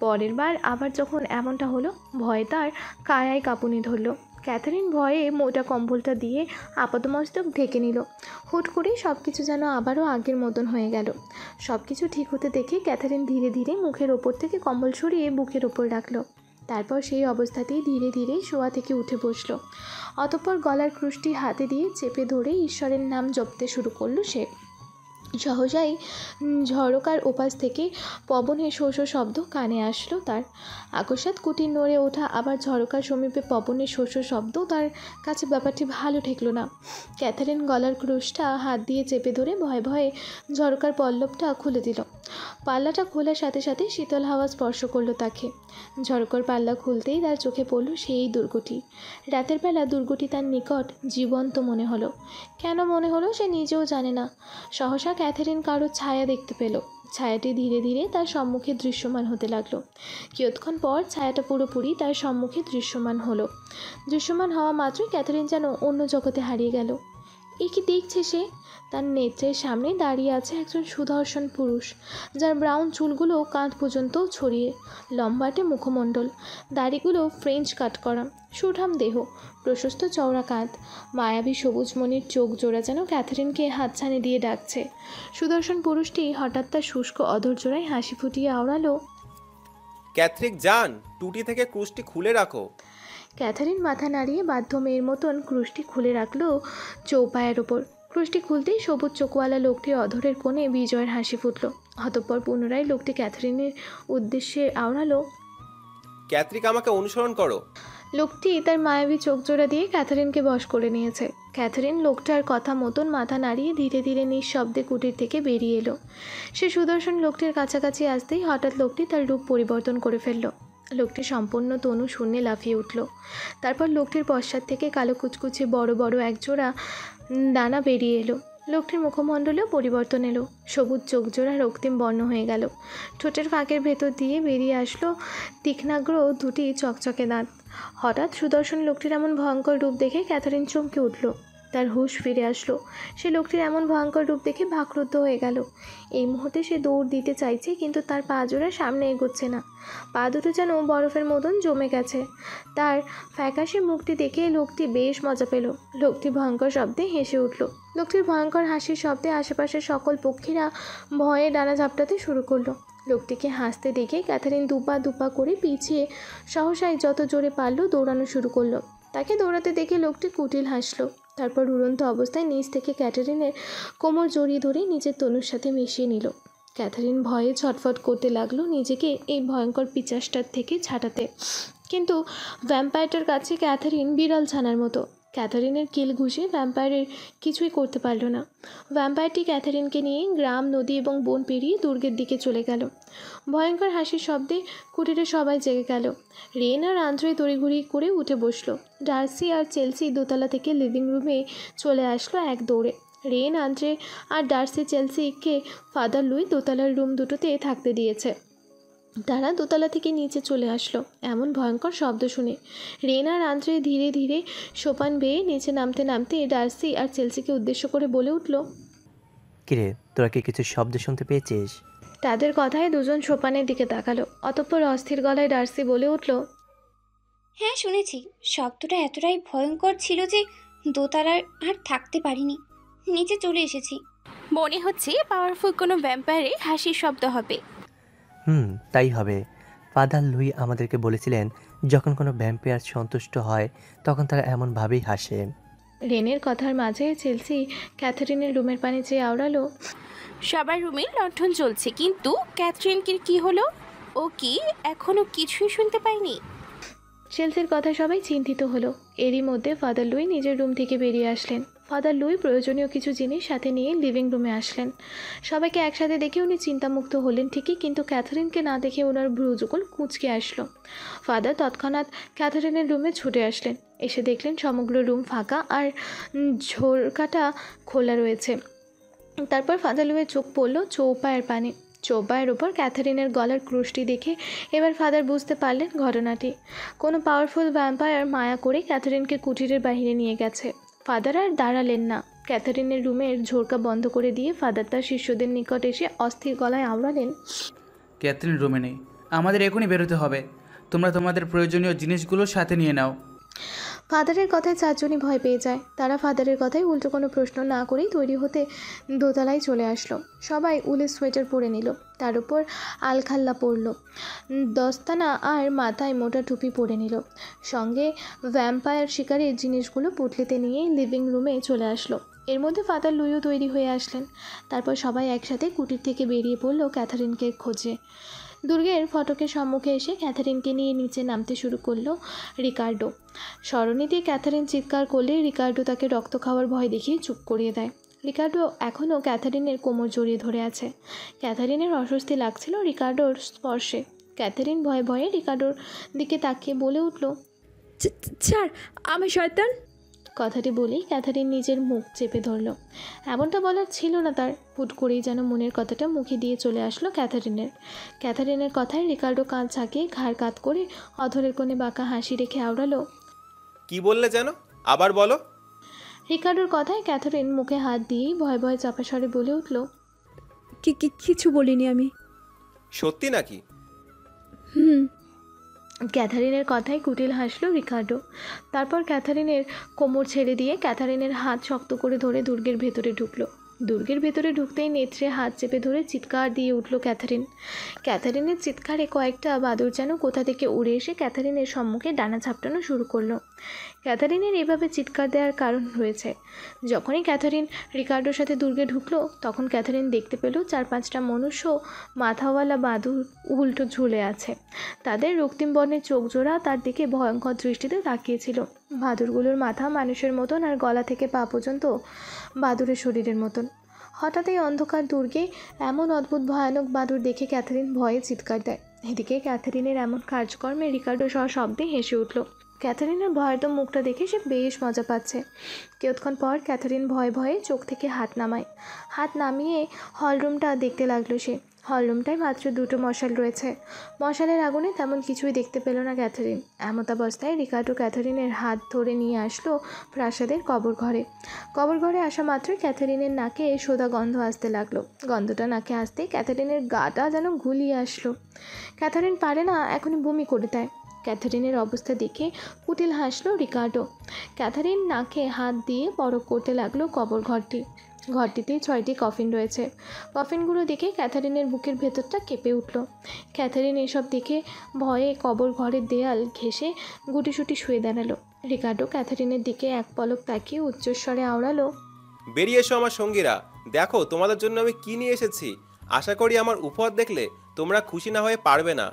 পরের বার আবার যখন এমনটা হলো, ভয়ে তার কায়ায় কাঁপুনি ধরল। ক্যাথরিন ভয়ে মোটা কম্বলটা দিয়ে আপাতমস্তক ঢেকে নিল। হুট করে সব কিছু যেন আবারও আগের মতন হয়ে গেল। সব কিছু ঠিক হতে দেখে ক্যাথরিন ধীরে ধীরে মুখের ওপর থেকে কম্বল সরিয়ে বুকের ওপর রাখলো। তারপর সেই অবস্থাতেই ধীরে ধীরে শোয়া থেকে উঠে বসল। অতঃপর গলার ক্রুশটি হাতে দিয়ে চেপে ধরে ঈশ্বরের নাম জপতে শুরু করলো সে। সহসাই ঝরকার ওপাশ থেকে পবনের শো শো শব্দ কানে আসলো তার। আকস্মাৎ কুটির নড়ে ওঠা, আবার ঝরকার সমীপে পবনের শো শো শব্দ তার কাছে ব্যাপারটি ভালো ঠেকলো না। ক্যাথারিন গলার ক্রুশটা হাত দিয়ে চেপে ধরে ভয়ে ভয়ে ঝরকার পল্লবটা খুলে দিল। পাল্লাটা খোলার সাথে সাথে শীতল হাওয়া স্পর্শ করলো তাকে। ঝরকার পাল্লা খুলতেই তার চোখে পড়ল সেই দুর্গটি। রাতের বেলা দুর্গটি তার নিকট জীবন্ত মনে হলো। কেন মনে হলো সে নিজেও জানে না। সহসা ক্যাথরিন কারো ছায়া দেখতে পেল। ছায়াটি ধীরে ধীরে তার সম্মুখে দৃশ্যমান হতে লাগলো। কিয়ৎক্ষণ পর ছায়াটা পুরোপুরি তার সম্মুখে দৃশ্যমান হলো। দৃশ্যমান হওয়া মাত্রই ক্যাথরিন যেন অন্য জগতে হারিয়ে গেল। এ কি দেখছে সে? তার নেত্রের সামনে দাঁড়িয়ে আছে একজন সুদর্শন পুরুষ, যার ব্রাউন চুলগুলো কাঁধ পর্যন্ত ছড়িয়ে, লম্বাটে মুখমণ্ডল, দাড়িগুলো ফ্রেঞ্চ কাট করা, সুঠাম দেহ, প্রশস্ত চওড়া কাঁধ, মায়াবী সবুজ মনির চোখ জোড়া যেন ক্যাথরিনকে হাতছানি দিয়ে ডাকছে। সুদর্শন পুরুষটি হঠাৎ তার শুষ্ক অধর জোড়ায় হাসি ফুটিয়ে আওড়ালো, ক্যাথরিক যান, টুটি থেকে ক্রুশটি খুলে রাখো। ক্যাথরিন মাথা নাড়িয়ে বাধ্য মেয়ের মতন ক্রুশটি খুলে রাখলো চৌপায়ের ওপর। ক্রুশটি খুলতেই সবুজ চোখওয়ালা লোকটির অধরের কোণে বিজয়ের হাসি ফুটল। অতঃপর পুনরায় লোকটি ক্যাথরিনের উদ্দেশ্যে আওড়ালো, ক্যাথরিক আমাকে অনুসরণ করো। লোকটি তার মায়াবী চোখ জোড়া দিয়ে ক্যাথরিনকে বশ করে নিয়েছে। ক্যাথরিন লোকটার কথা মতন মাথা নাড়িয়ে ধীরে ধীরে নিঃশব্দে কুটির থেকে বেরিয়ে এলো। সে সুদর্শন লোকটির কাছাকাছি আসতেই হঠাৎ লোকটি তার রূপ পরিবর্তন করে ফেলল। লোকটি সম্পূর্ণ তনু শূন্যে লাফিয়ে উঠল। তারপর লোকটির পশ্চাৎ থেকে কালো কুচকুচে বড় বড় একজোড়া ডানা বেরিয়ে এলো। লোকটির মুখমণ্ডলেও পরিবর্তন এলো। সবুজ চোখজোড়া রক্তিম বর্ণ হয়ে গেল। ঠোঁটের ফাঁকের ভেতর দিয়ে বেরিয়ে আসলো তীক্ষ্ণাগ্র দুটি চকচকে দাঁত। হঠাৎ সুদর্শন লোকটির এমন ভয়ঙ্কর রূপ দেখে ক্যাথরিন চমকে উঠল। তার হুঁশ ফিরে আসলো। সে লোকটির এমন ভয়ঙ্কর রূপ দেখে ভাকরুদ্ধ হয়ে গেল। এই মুহূর্তে সে দৌড় দিতে চাইছে, কিন্তু তার পা জোড়া সামনে এগোচ্ছে না। পা দুটো যেন বরফের মতন জমে গেছে। তার ফ্যাকাশে মুখটি দেখে লোকটি বেশ মজা পেল। লোকটি ভয়ঙ্কর শব্দে হেসে উঠল। লোকটির ভয়ঙ্কর হাসির শব্দে আশেপাশের সকল পক্ষীরা ভয়ে ডানা ঝাপটাতে শুরু করলো। লোকটিকে হাসতে দেখে ক্যাথরিন দুপা দুপা করে পিছিয়ে সহসাই যত জোরে পারল দৌড়ানো শুরু করলো। তাকে দৌড়াতে দেখে লোকটি কুটিল হাসলো। তারপর উড়ন্ত অবস্থায় নিচ থেকে ক্যাথরিনের কোমর জড়িয়ে ধরে নিজের তনুর সাথে মিশিয়ে নিল। ক্যাথরিন ভয়ে ছটফট করতে লাগলো নিজেকে এই ভয়ঙ্কর পিচাসটার থেকে ছাড়াতে। কিন্তু ভ্যাম্পায়ারটার কাছে ক্যাথরিন বিড়াল ছানার মতো। ক্যাথরিনের কিল ঘুষে ভ্যাম্পায়ারের কিছুই করতে পারল না। ভ্যাম্পায়ারটি ক্যাথরিনকে নিয়ে গ্রাম, নদী এবং বন পেরিয়ে দুর্গের দিকে চলে গেল। ভয়ঙ্কর হাসির শব্দে কুটিরে সবাই জেগে গেল। রেন আর আন্দ্রে তড়িঘড়ি করে উঠে বসলো। ডার্সি আর চেলসি দোতলা থেকে লিভিং রুমে চলে আসলো এক দৌড়ে। রেন, আন্দ্রে আর ডার্সি চেলসিকে ফাদার লুই দোতলার রুম দুটোতে থাকতে দিয়েছে। তারা দোতলা থেকে নিচে চলে আসলো এমন ভয়ঙ্কর শব্দ শুনে। রেন আর আন্দ্রে ধীরে ধীরে সোপান বেয়ে নিচে নামতে নামতে ডার্সি আর চেলসিকে উদ্দেশ্য করে বলে উঠল, কিরে, তোরা কি কিছু শব্দ শুনতে পেয়েছিস? তাদের কথায় দুজন সোপানের দিকে তাকালো। অতঃপর অস্থির গলায় ডার্সি বলে উঠল, হ্যাঁ শুনেছি। শব্দটা এতটাই ভয়ঙ্কর ছিল যে দোতলার আর থাকতে পারিনি, নিচে চলে এসেছি। মনে হচ্ছে পাওয়ারফুল কোনো ভ্যাম্পায়ারের হাসির শব্দ হবে। তাই হবে। ফাদার লুই আমাদেরকে বলেছিলেন যখন কোনো ভ্যাম্পায়ার সন্তুষ্ট হয় তখন তারা এমনভাবেই হাসে। রেনের কথার মাঝে চেলসি ক্যাথরিনের রুমের পানে চেয়ে আওড়ালো, সবার রুমে লণ্ঠন চলছে, কিন্তু ক্যাথরিনকে কি হলো? ও কি এখনো কিছুই শুনতে পায়নি? চেলসির কথা সবাই চিন্তিত হলো। এরই মধ্যে ফাদার লুই নিজের রুম থেকে বেরিয়ে আসলেন। ফাদার লুই প্রয়োজনীয় কিছু জিনিস সাথে নিয়ে লিভিং রুমে আসলেন। সবাইকে একসাথে দেখে উনি চিন্তামুক্ত হলেন ঠিকই, কিন্তু ক্যাথরিনকে না দেখে ওনার ভ্রুযুগল কুঁচকে আসলো। ফাদার তৎক্ষণাৎ ক্যাথরিনের রুমে ছুটে আসলেন। এসে দেখলেন সমগ্র রুম ফাঁকা আর ঝোরকাটা খোলা রয়েছে। তারপর ফাদার লুইয়ের চোখ পড়ল চৌপায়ের পানে। চৌপায়ের ওপর ক্যাথারিনের গলার ক্রুশটি দেখে এবার ফাদার বুঝতে পারলেন ঘটনাটি। কোনো পাওয়ারফুল ভ্যাম্পায়ার মায়া করে ক্যাথারিনকে কুটিরের বাইরে নিয়ে গেছে। ফাদার আর দাঁড়ালেন না। ক্যাথারিনের রুমের ঝোরকা বন্ধ করে দিয়ে ফাদার তার শিষ্যদের নিকট এসে অস্থির গলায় আওড়ালেন, ক্যাথরিন রুমে নেই, আমাদের এখনই বেরোতে হবে। তোমরা তোমাদের প্রয়োজনীয় জিনিসগুলো সাথে নিয়ে নাও। ফাদারের কথায় চারজনই ভয় পেয়ে যায়। তারা ফাদারের কথায় উল্টো কোনো প্রশ্ন না করেই তৈরি হতে দোতলায় চলে আসলো। সবাই উলের সোয়েটার পরে নিল, তার উপর আলখাল্লা পরল, দস্তানা আর মাথায় মোটা টুপি পরে নিল। সঙ্গে ভ্যাম্পায়ার শিকারের জিনিসগুলো পুটলিতে নিয়ে লিভিং রুমে চলে আসলো। এর মধ্যে ফাদার লুইও তৈরি হয়ে আসলেন। তারপর সবাই একসাথে কুটির থেকে বেরিয়ে পড়ল ক্যাথারিনকে খোঁজে। দুর্গের ফটকের সম্মুখে এসে ক্যাথারিনকে নিয়ে নিচে নামতে শুরু করলো রিকার্ডো। সরণি দিয়ে ক্যাথারিন চিৎকার করলে রিকার্ডো তাকে রক্ত খাওয়ার ভয় দেখিয়ে চুপ করিয়ে দেয়। রিকার্ডো এখনও ক্যাথারিনের কোমর জড়িয়ে ধরে আছে। ক্যাথারিনের অস্বস্তি লাগছিল রিকার্ডোর স্পর্শে। ক্যাথারিন ভয়ে ভয়ে রিকার্ডোর দিকে তাকিয়ে বলে উঠল, ছাড়, আমি শয়তান। কথাটি বলেই ক্যাথারিন নিজের মুখ চেপে ধরল। এমনটা বলার ছিল না তার। হুট করেই যেন মনের কথাটা মুখে দিয়ে চলে আসলো ক্যাথারিনের। ক্যাথারিনের কথায় রিকার্ডো কাঁধ ঝাঁকিয়ে ঘাড় কাত করে অধরের কোণে বাঁকা হাসি রেখে আওড়ালো, কি বললে যেন, আবার বলো। রিকার্ডোর কথায় ক্যাথারিন মুখে হাত দিয়েই ভয়ে ভয়ে চাপা স্বরে বলে উঠল, কিছু বলিনি আমি। সত্যি নাকি? হুম। ক্যাথারিনের কথায় কুটিল হাসলো রিকার্ডো। তারপর ক্যাথারিনের কোমর ছেড়ে দিয়ে ক্যাথারিনের হাত শক্ত করে ধরে দুর্গের ভেতরে ঢুকলো। দুর্গের ভেতরে ঢুকতেই নেত্রে হাত চেপে ধরে চিৎকার দিয়ে উঠল ক্যাথারিন। ক্যাথারিনের চিৎকারে কয়েকটা বাদুড় যেন কোথা থেকে উড়ে এসে ক্যাথারিনের সম্মুখে ডানা ঝাপটানো শুরু করলো। ক্যাথারিনের এভাবে চিৎকার দেওয়ার কারণ রয়েছে। যখনই ক্যাথারিন রিকার্ডোর সাথে দুর্গে ঢুকলো তখন ক্যাথারিন দেখতে পেল 4-5টা মনুষ্য মাথাওয়ালা বাদুড় উল্টো ঝুলে আছে। তাদের রক্তিম বর্ণের চোখ জোড়া তার দিকে ভয়ঙ্কর দৃষ্টিতে তাকিয়েছিল। বাদুড়গুলোর মাথা মানুষের মতন আর গলা থেকে পা পর্যন্ত বাদুড়ের শরীরের মতন। হঠাৎ এই অন্ধকার দুর্গে এমন অদ্ভুত ভয়ানক বাদুড় দেখে ক্যাথারিন ভয়ে চিৎকার দেয়। এদিকে ক্যাথারিনের এমন কাজকর্মে রিকার্ডো সশব্দে হেসে উঠল। ক্যাথারিনের ভয়ার্ত মুখটা দেখে সে বেশ মজা পাচ্ছে। কিছুক্ষণ পর ক্যাথারিন ভয়ে ভয়ে চোখ থেকে হাত নামায়। হাত নামিয়ে হলরুমটা দেখতে লাগলো সে। হলরুমটায় মাত্র 2টো মশাল রয়েছে। মশালের আগুনে তেমন কিছুই দেখতে পেল না ক্যাথারিন। এমতাবস্থায় রিকার্ডো ক্যাথারিনের হাত ধরে নিয়ে আসলো প্রাসাদের কবর ঘরে। কবর ঘরে আসা মাত্রই ক্যাথারিনের নাকে সোদা গন্ধ আসতে লাগলো। গন্ধটা নাকে আসতেই ক্যাথারিনের গাটা যেন গুলিয়ে আসলো। ক্যাথারিন পারে না, এখনই বমি করে দেয়। ক্যাথারিনের অবস্থা দেখে কুটিল হাসলো রিকার্ডো। ক্যাথারিন নাকে হাত দিয়ে বরফ করতে লাগলো কবর ঘরটি। ঘরটিতে 6টি কফিন রয়েছে। কফিনগুলো দেখে ক্যাথারিনের বুকের ভেতরটা কেঁপে উঠল। ক্যাথারিন এসব দেখে ভয়ে কবর ঘরের দেয়াল ঘেঁষে গুটিসুটি শুয়ে দাঁড়ালো। রিকার্ডো ক্যাথারিনের দিকে এক পলক তাকিয়ে উচ্চস্বরে আওড়ালো, বেরিয়ে এসো আমার সঙ্গীরা, দেখো তোমাদের জন্য আমি কি নিয়ে এসেছি। আশা করি আমার উপহার দেখলে তোমরা খুশি না হয়ে পারবে না।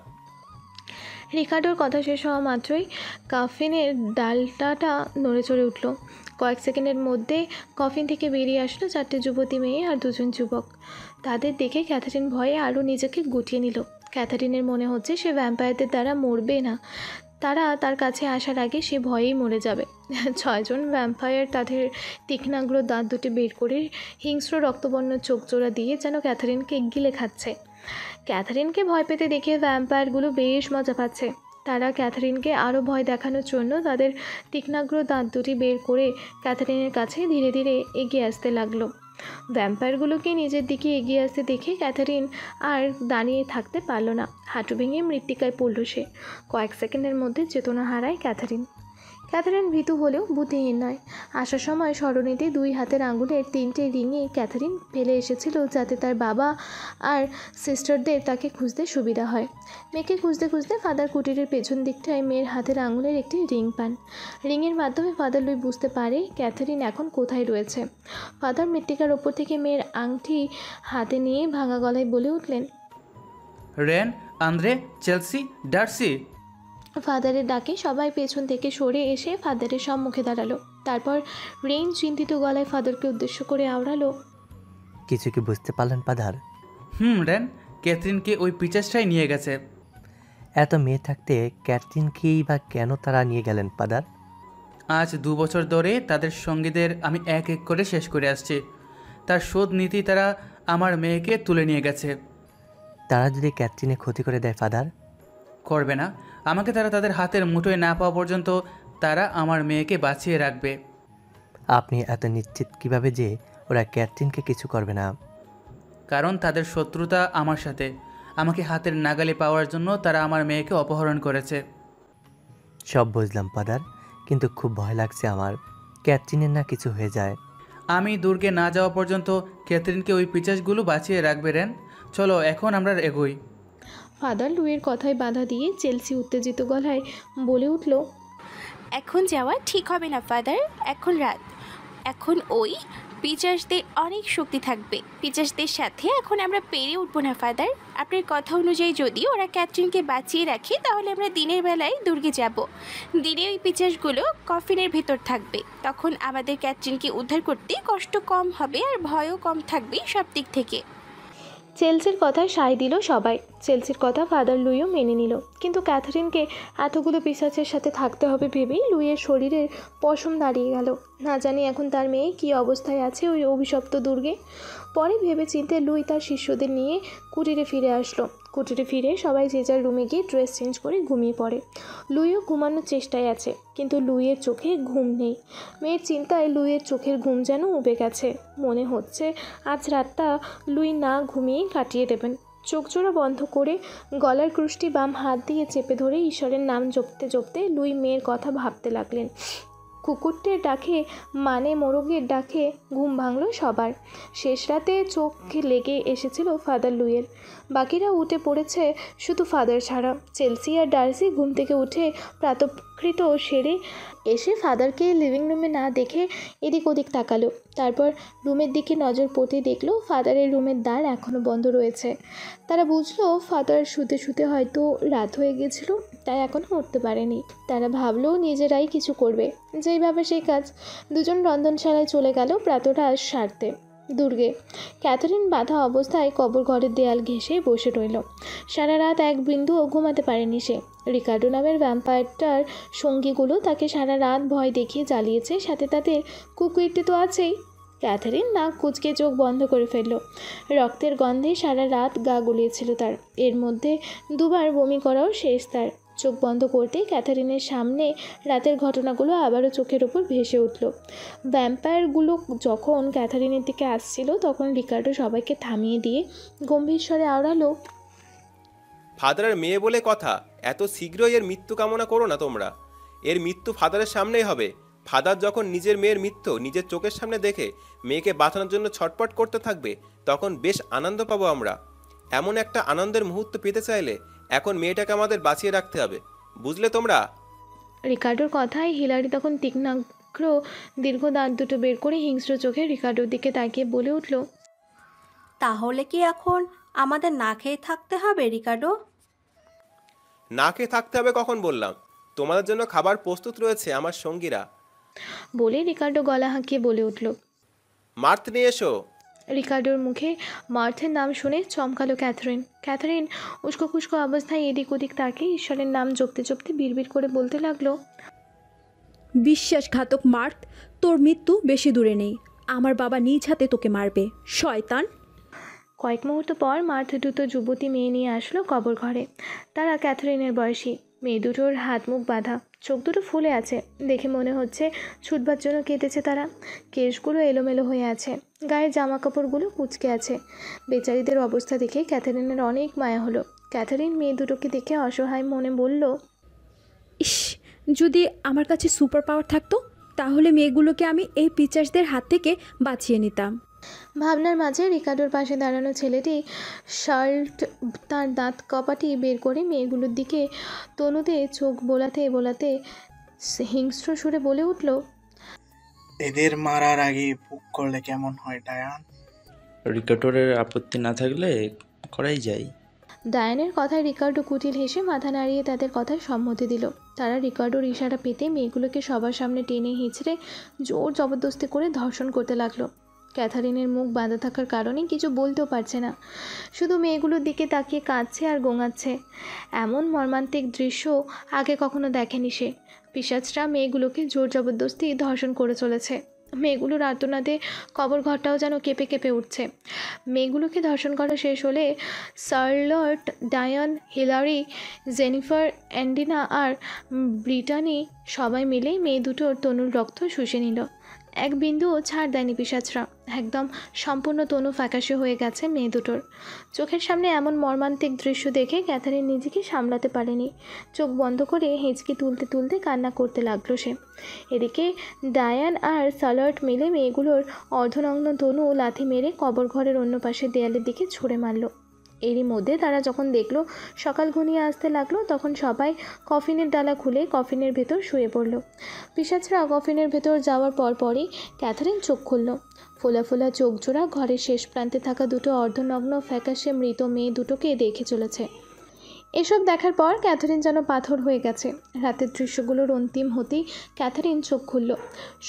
রিকার্ডোর কথা শেষ হওয়া মাত্রই কফিনের ডালটাটা নড়ে চড়ে উঠল। কয়েক সেকেন্ডের মধ্যে কফিন থেকে বেরিয়ে আসলো 4টে যুবতী মেয়ে আর 2জন যুবক। তাদের দেখে ক্যাথারিন ভয়ে আরও নিজেকে গুটিয়ে নিল। ক্যাথারিনের মনে হচ্ছে সে ভ্যাম্পায়ারদের দ্বারা মরবে না, তারা তার কাছে আসার আগে সে ভয়েই মরে যাবে। 6জন ভ্যাম্পায়ার তাদের তীক্ষ্ণাগ্র দাঁত দুটি বের করে হিংস্র রক্তবর্ণ চোখ জোড়া দিয়ে যেন ক্যাথারিনকে গিলে খাচ্ছে। ক্যাথারিনকে ভয় পেতে দেখে ভ্যাম্পায়ারগুলো বেশ মজা পাচ্ছে। তারা ক্যাথারিনকে আরও ভয় দেখানোর জন্য তাদের তীক্ষ্ণাগ্র দাঁত দুটি বের করে ক্যাথারিনের কাছে ধীরে ধীরে এগিয়ে আসতে লাগলো। ভ্যাম্পায়ারগুলোকে নিজের দিকে এগিয়ে আসতে দেখে ক্যাথারিন আর দাঁড়িয়ে থাকতে পারল না। হাঁটু ভেঙে মৃত্তিকায় পড়ল সে। কয়েক সেকেন্ডের মধ্যে চেতনা হারায় ক্যাথারিন। ক্যাথারিন ভীতু হলেও বুদ্ধিহীন নয়। আসার সময় সরণিতে 2 হাতের আঙুলের 3টে রিংয়ে ক্যাথারিন ফেলে এসেছিল যাতে তার বাবা আর সিস্টারদের তাকে খুঁজতে সুবিধা হয়। মেয়েকে খুঁজতে খুঁজতে ফাদার কুটিরের পেছন দিকটায় মেয়ের হাতের আঙুলের একটি রিং পান। রিংয়ের মাধ্যমে ফাদার লুই বুঝতে পারে ক্যাথারিন এখন কোথায় রয়েছে। ফাদার মৃত্তিকার ওপর থেকে মেয়ের আংটি হাতে নিয়ে ভাঙা গলায় বলে উঠলেন, রেন, আন্দ্রে, চেলসি, ডার্সি। ফাদারের ডাকে সবাই পেছন থেকে সরে এসে ফাদারের সম্মুখে দাঁড়ালো। তারপর রেইন চিন্তিত গলায় ফাদারকে উদ্দেশ্য করে আওড়ালো, কিছু কি বুঝতে পারলেন ফাদার? রেন, ক্যাথরিনকে ওই পিচাসটাই নিয়ে গেছে। এত মেয়ে থাকতে ক্যাথরিনকেই বা কেন তারা নিয়ে গেলেন ফাদার? আজ 2 বছর ধরে তাদের সঙ্গীদের আমি এক এক করে শেষ করে আসছি। তার শোধ নীতি তারা আমার মেয়েকে তুলে নিয়ে গেছে। তারা যদি ক্যাথরিনের ক্ষতি করে দেয় ফাদার? করবে না। আমাকে তারা তাদের হাতের মুঠোয় না পাওয়া পর্যন্ত তারা আমার মেয়েকে বাঁচিয়ে রাখবে। আপনি এত নিশ্চিত কিভাবে যে ওরা ক্যাথরিনকে কিছু করবে না? কারণ তাদের শত্রুতা আমার সাথে। আমাকে হাতের নাগালে পাওয়ার জন্য তারা আমার মেয়েকে অপহরণ করেছে। সব বুঝলাম ফাদার, কিন্তু খুব ভয় লাগছে আমার। ক্যাথরিনের না কিছু হয়ে যায়। আমি দুর্গে না যাওয়া পর্যন্ত ক্যাথরিনকে ওই পিচাসগুলো বাঁচিয়ে রাখবে রেন। চলো এখন আমরা এগোই। ফাদার লুইয়ের কথায় বাধা দিয়ে চেলসি উত্তেজিত গলায় বলে উঠল, এখন যাওয়া ঠিক হবে না ফাদার। এখন রাত, এখন ওই পিচার্সদের অনেক শক্তি থাকবে। পিচার্সদের সাথে এখন আমরা পেরে উঠবো না ফাদার। আপনার কথা অনুযায়ী যদি ওরা ক্যাথরিনকে বাঁচিয়ে রাখে তাহলে আমরা দিনের বেলায় দুর্গে যাব। দিনে ওই পিচার্সগুলো কফিনের ভেতর থাকবে। তখন আমাদের ক্যাথরিনকে উদ্ধার করতে কষ্ট কম হবে আর ভয়ও কম থাকবে সব দিক থেকে। চেলসির কথায় সায় দিল সবাই। চেলসির কথা ফাদার লুইও মেনে নিল, কিন্তু ক্যাথরিনকে এতগুলো পিশাচের সাথে থাকতে হবে ভেবেই লুইয়ের শরীরের পশম দাঁড়িয়ে গেল। না জানি এখন তার মেয়ে কী অবস্থায় আছে ওই অভিশপ্ত দুর্গে। পরে ভেবে চিন্তে লুই তার শিষ্যদের নিয়ে কুটিরে ফিরে আসলো। কুটিরে ফিরে সবাই যে যার রুমে গিয়ে ড্রেস চেঞ্জ করে ঘুমিয়ে পড়ে। লুইও ঘুমানোর চেষ্টায় আছে, কিন্তু লুইয়ের চোখে ঘুম নেই। মেয়ের চিন্তায় লুইয়ের চোখের ঘুম যেন উবে গেছে। মনে হচ্ছে আজ রাতটা লুই না ঘুমিয়েই কাটিয়ে দেবেন। চোখ জোড়া বন্ধ করে গলার ক্রুশটি বাম হাত দিয়ে চেপে ধরে ঈশ্বরের নাম জপতে জপতে লুই মেয়ের কথা ভাবতে লাগলেন। কুকুরটের ডাকে মানে মোরগের ডাকে ঘুম ভাঙল সবার। শেষ রাতে চোখে লেগে এসেছিল ফাদার লুইয়ের। বাকিরা উঠে পড়েছে শুধু ফাদার ছাড়া। চেলসি আর ডার্সি ঘুম থেকে উঠে প্রাতঃকৃত সেরে এসে ফাদারকে লিভিং রুমে না দেখে এদিক ওদিক তাকালো। তারপর রুমের দিকে নজর পড়তে দেখলো ফাদারের রুমের দ্বার এখনও বন্ধ রয়েছে। তারা বুঝলো ফাদার শুতে শুতে হয়তো রাত হয়ে গেছিল, তাই এখনও উঠতে পারেনি। তারা ভাবলো নিজেরাই কিছু করবে, যেইভাবে সেই কাজ। দুজন রন্ধনশালায় চলে গেল প্রাতটা সারতে। দুর্গে ক্যাথরিন বাঁধা অবস্থায় কবর ঘরের দেয়াল ঘেঁষে বসে রইল। সারা রাত এক বিন্দুও ঘুমাতে পারেনি সে। রিকার্ডো নামের ভ্যাম্পায়ারটার সঙ্গীগুলো তাকে সারা রাত ভয় দেখিয়ে জ্বালিয়েছে, সাথে তাদের কুকুরটি তো আছেই। ক্যাথরিন নাক কুঁচকে চোখ বন্ধ করে ফেলল। রক্তের গন্ধে সারা রাত গা গুলিয়েছিল তার। এর মধ্যে দুবার বমি করাও শেষ তার। চোখ বন্ধ করতেই ক্যাথারিনের সামনে রাতের ঘটনাগুলো আবারও চোখের ওপর ভেসে উঠল। ভ্যাম্পায়ারগুলো যখন ক্যাথারিনের দিকে আসছিল তখন রিকার্ডো সবাইকে থামিয়ে দিয়ে গম্ভীর স্বরে আওড়ালো, ফাদারের মেয়ে বলে কথা, এত শীঘ্রই এর মৃত্যু কামনা করো না তোমরা। এর মৃত্যু ফাদারের সামনেই হবে। ফাদার যখন নিজের মেয়ের মৃত্যু নিজের চোখের সামনে দেখে মেয়েকে বাঁচানোর জন্য ছটপট করতে থাকবে তখন বেশ আনন্দ পাবো আমরা। এমন একটা আনন্দের মুহূর্ত পেতে চাইলে এখন মেয়েটাকে আমাদের বাঁচিয়ে রাখতে হবে, বুঝলে তোমরা? রিকার্ডোর কথায় হিলারি তখন তীক্ষ্ণাগ্র দীর্ঘ দাঁত দুটো বের করে হিংস্র চোখে রিকার্ডোর দিকে তাকিয়ে বলে উঠল, তাহলে কি এখন আমাদের না খেয়ে থাকতে হবে রিকার্ডো? না খেয়ে থাকতে হবে কখন বললাম? তোমাদের জন্য খাবার প্রস্তুত রয়েছে আমার সঙ্গীরা। বলে রিকার্ডো গলা হাঁকিয়ে বলে উঠল, মার্থ নিয়ে এসো। রিকার্ডোর মুখে মার্থের নাম শুনে চমকালো ক্যাথরিন। ক্যাথরিন উস্কো খুস্কো অবস্থায় এদিক ওদিক তাকে ঈশ্বরের নাম জপতে জপতে বিড়বিড় করে বলতে লাগলো, বিশ্বাসঘাতক মার্থ, তোর মৃত্যু বেশি দূরে নেই। আমার বাবা নিজ হাতে তোকে মারবে, শয়তান। কয়েক মুহূর্ত পর মার্থ দুটো যুবতী মেয়ে নিয়ে আসলো কবর ঘরে। তারা ক্যাথরিনের বয়সী। মেয়ে দুটোর হাত মুখ বাঁধা, চোখ দুটো ফুলে আছে। দেখে মনে হচ্ছে ছুটবার জন্য কেঁদেছে তারা। কেশগুলো এলোমেলো হয়ে আছে, গায়ের জামা কাপড়গুলো কুঁচকে আছে। বেচারিদের অবস্থা দেখে ক্যাথরিনের অনেক মায়া হলো। ক্যাথরিন মেয়ে দুটোকে দেখে অসহায় মনে বলল, ইস, যদি আমার কাছে সুপার পাওয়ার থাকতো তাহলে মেয়েগুলোকে আমি এই পিচার্সদের হাত থেকে বাঁচিয়ে নিতাম। ভাবনার মাঝে রিকার্ডোর পাশে দাঁড়ানো ছেলেটি শার্ট তার দাঁত কপাটি বের করে মেয়েগুলোর দিকে তনুতে চোখ বোলাতে বোলাতে হিংস্র সুরে বলে উঠল, এদের মারার আগে বুক করলে কেমন হয় ডায়ান? রিকার্ডোরের আপত্তি না থাকলে করাই যায়। ডায়ানের কথায় রিকার্ডো কুটিল হেসে মাথা নাড়িয়ে তাদের কথায় সম্মতি দিল। তারা রিকার্ডোর ইশারা পেতে মেয়েগুলোকে সবার সামনে টেনে হিঁচড়ে জোর জবরদস্তি করে ধর্ষণ করতে লাগলো। ক্যাথারিনের মুখ বাঁধা থাকার কারণে কিছু বলতেও পারছে না, শুধু মেয়েগুলোর দিকে তাকিয়ে কাঁদছে আর গোঙাচ্ছে। এমন মর্মান্তিক দৃশ্য আগে কখনো দেখেনি সে। পিশাচরা মেয়েগুলোকে জোর জবরদস্তি ধর্ষণ করে চলেছে। মেয়েগুলোর আর্তনাদে কবর ঘরটাও যেন কেঁপে কেঁপে উঠছে। মেয়েগুলোকে ধর্ষণ করা শেষ হলে শার্লট, ডায়ান, হিলারি, জেনিফার, অ্যান্ডিনা আর ব্রিটানি সবাই মিলে মেয়ে দুটোর তনুর রক্ত শুষে নিল। এক বিন্দুও ছাড় দেয়নি পিশাচরা। একদম সম্পূর্ণ তনু ফ্যাকাশে হয়ে গেছে মেয়ে দুটোর। চোখের সামনে এমন মর্মান্তিক দৃশ্য দেখে ক্যাথারিন নিজেকে সামলাতে পারেনি। চোখ বন্ধ করে হেঁচকি তুলতে তুলতে কান্না করতে লাগলো সে। এদিকে ডায়ান আর শার্লট মিলে মেয়েগুলোর অর্ধনগ্ন তনু লাথি মেরে কবর ঘরের অন্য পাশের দেয়ালের দিকে ছুঁড়ে মারল। এরই মধ্যে তারা যখন দেখলো সকাল ঘনিয়ে আসতে লাগলো, তখন সবাই কফিনের ডালা খুলে কফিনের ভেতর শুয়ে পড়ল। পিশাচরা কফিনের ভেতর যাওয়ার পরপরই ক্যাথারিন চোখ খুলল। ফোলা ফোলা চোখ জোড়া ঘরের শেষ প্রান্তে থাকা দুটো অর্ধনগ্ন ফ্যাকাশে মৃত মেয়ে দুটোকে দেখে চলেছে। এসব দেখার পর ক্যাথারিন যেন পাথর হয়ে গেছে। রাতের দৃশ্যগুলোর অন্তিম হতেই ক্যাথারিন চোখ খুলল।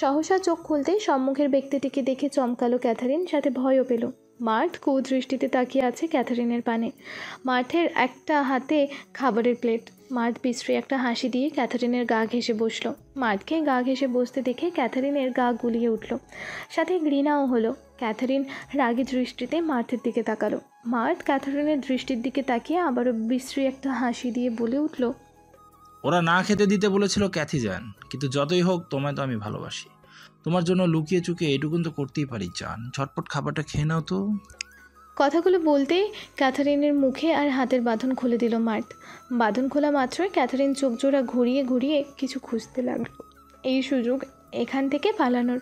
সহসা চোখ খুলতেই সম্মুখের ব্যক্তিটিকে দেখে চমকালো ক্যাথারিন, সাথে ভয়ও পেল। মার্থ কুদৃষ্টিতে তাকিয়ে আছে ক্যাথারিনের পানে। মার্থের একটা হাতে খাবারের প্লেট। মার্থ বিশ্রী একটা হাসি দিয়ে ক্যাথারিনের গা ঘেঁষে বসলো। মার্থকে গা ঘেঁষে বসতে দেখে ক্যাথারিনের গা গুলিয়ে উঠল, সাথে ঘৃণাও হলো। ক্যাথারিন রাগী দৃষ্টিতে মার্থের দিকে তাকালো। মার্থ ক্যাথারিনের দৃষ্টির দিকে তাকিয়ে আবারও বিশ্রী একটা হাসি দিয়ে বলে উঠল, ওরা না খেতে দিতে বলেছিল ক্যাথি জান, কিন্তু যতই হোক তোমায় তো আমি ভালোবাসি। তোমার জন্য লুকিয়ে চুকিয়ে এটুকুন তো করতেই পারি জান। ঝটপট খাবারটা খেয়ে নাও তো। কথাগুলো বলতেই ক্যাথারিনের মুখে আর হাতের বাঁধন খুলে দিল মার্থ। বাঁধন খোলা মাত্রই ক্যাথারিন চোখ জোড়া ঘুরিয়ে ঘুরিয়ে কিছু খুঁজতে লাগলো। এই সুযোগ এখান থেকে পালানোর।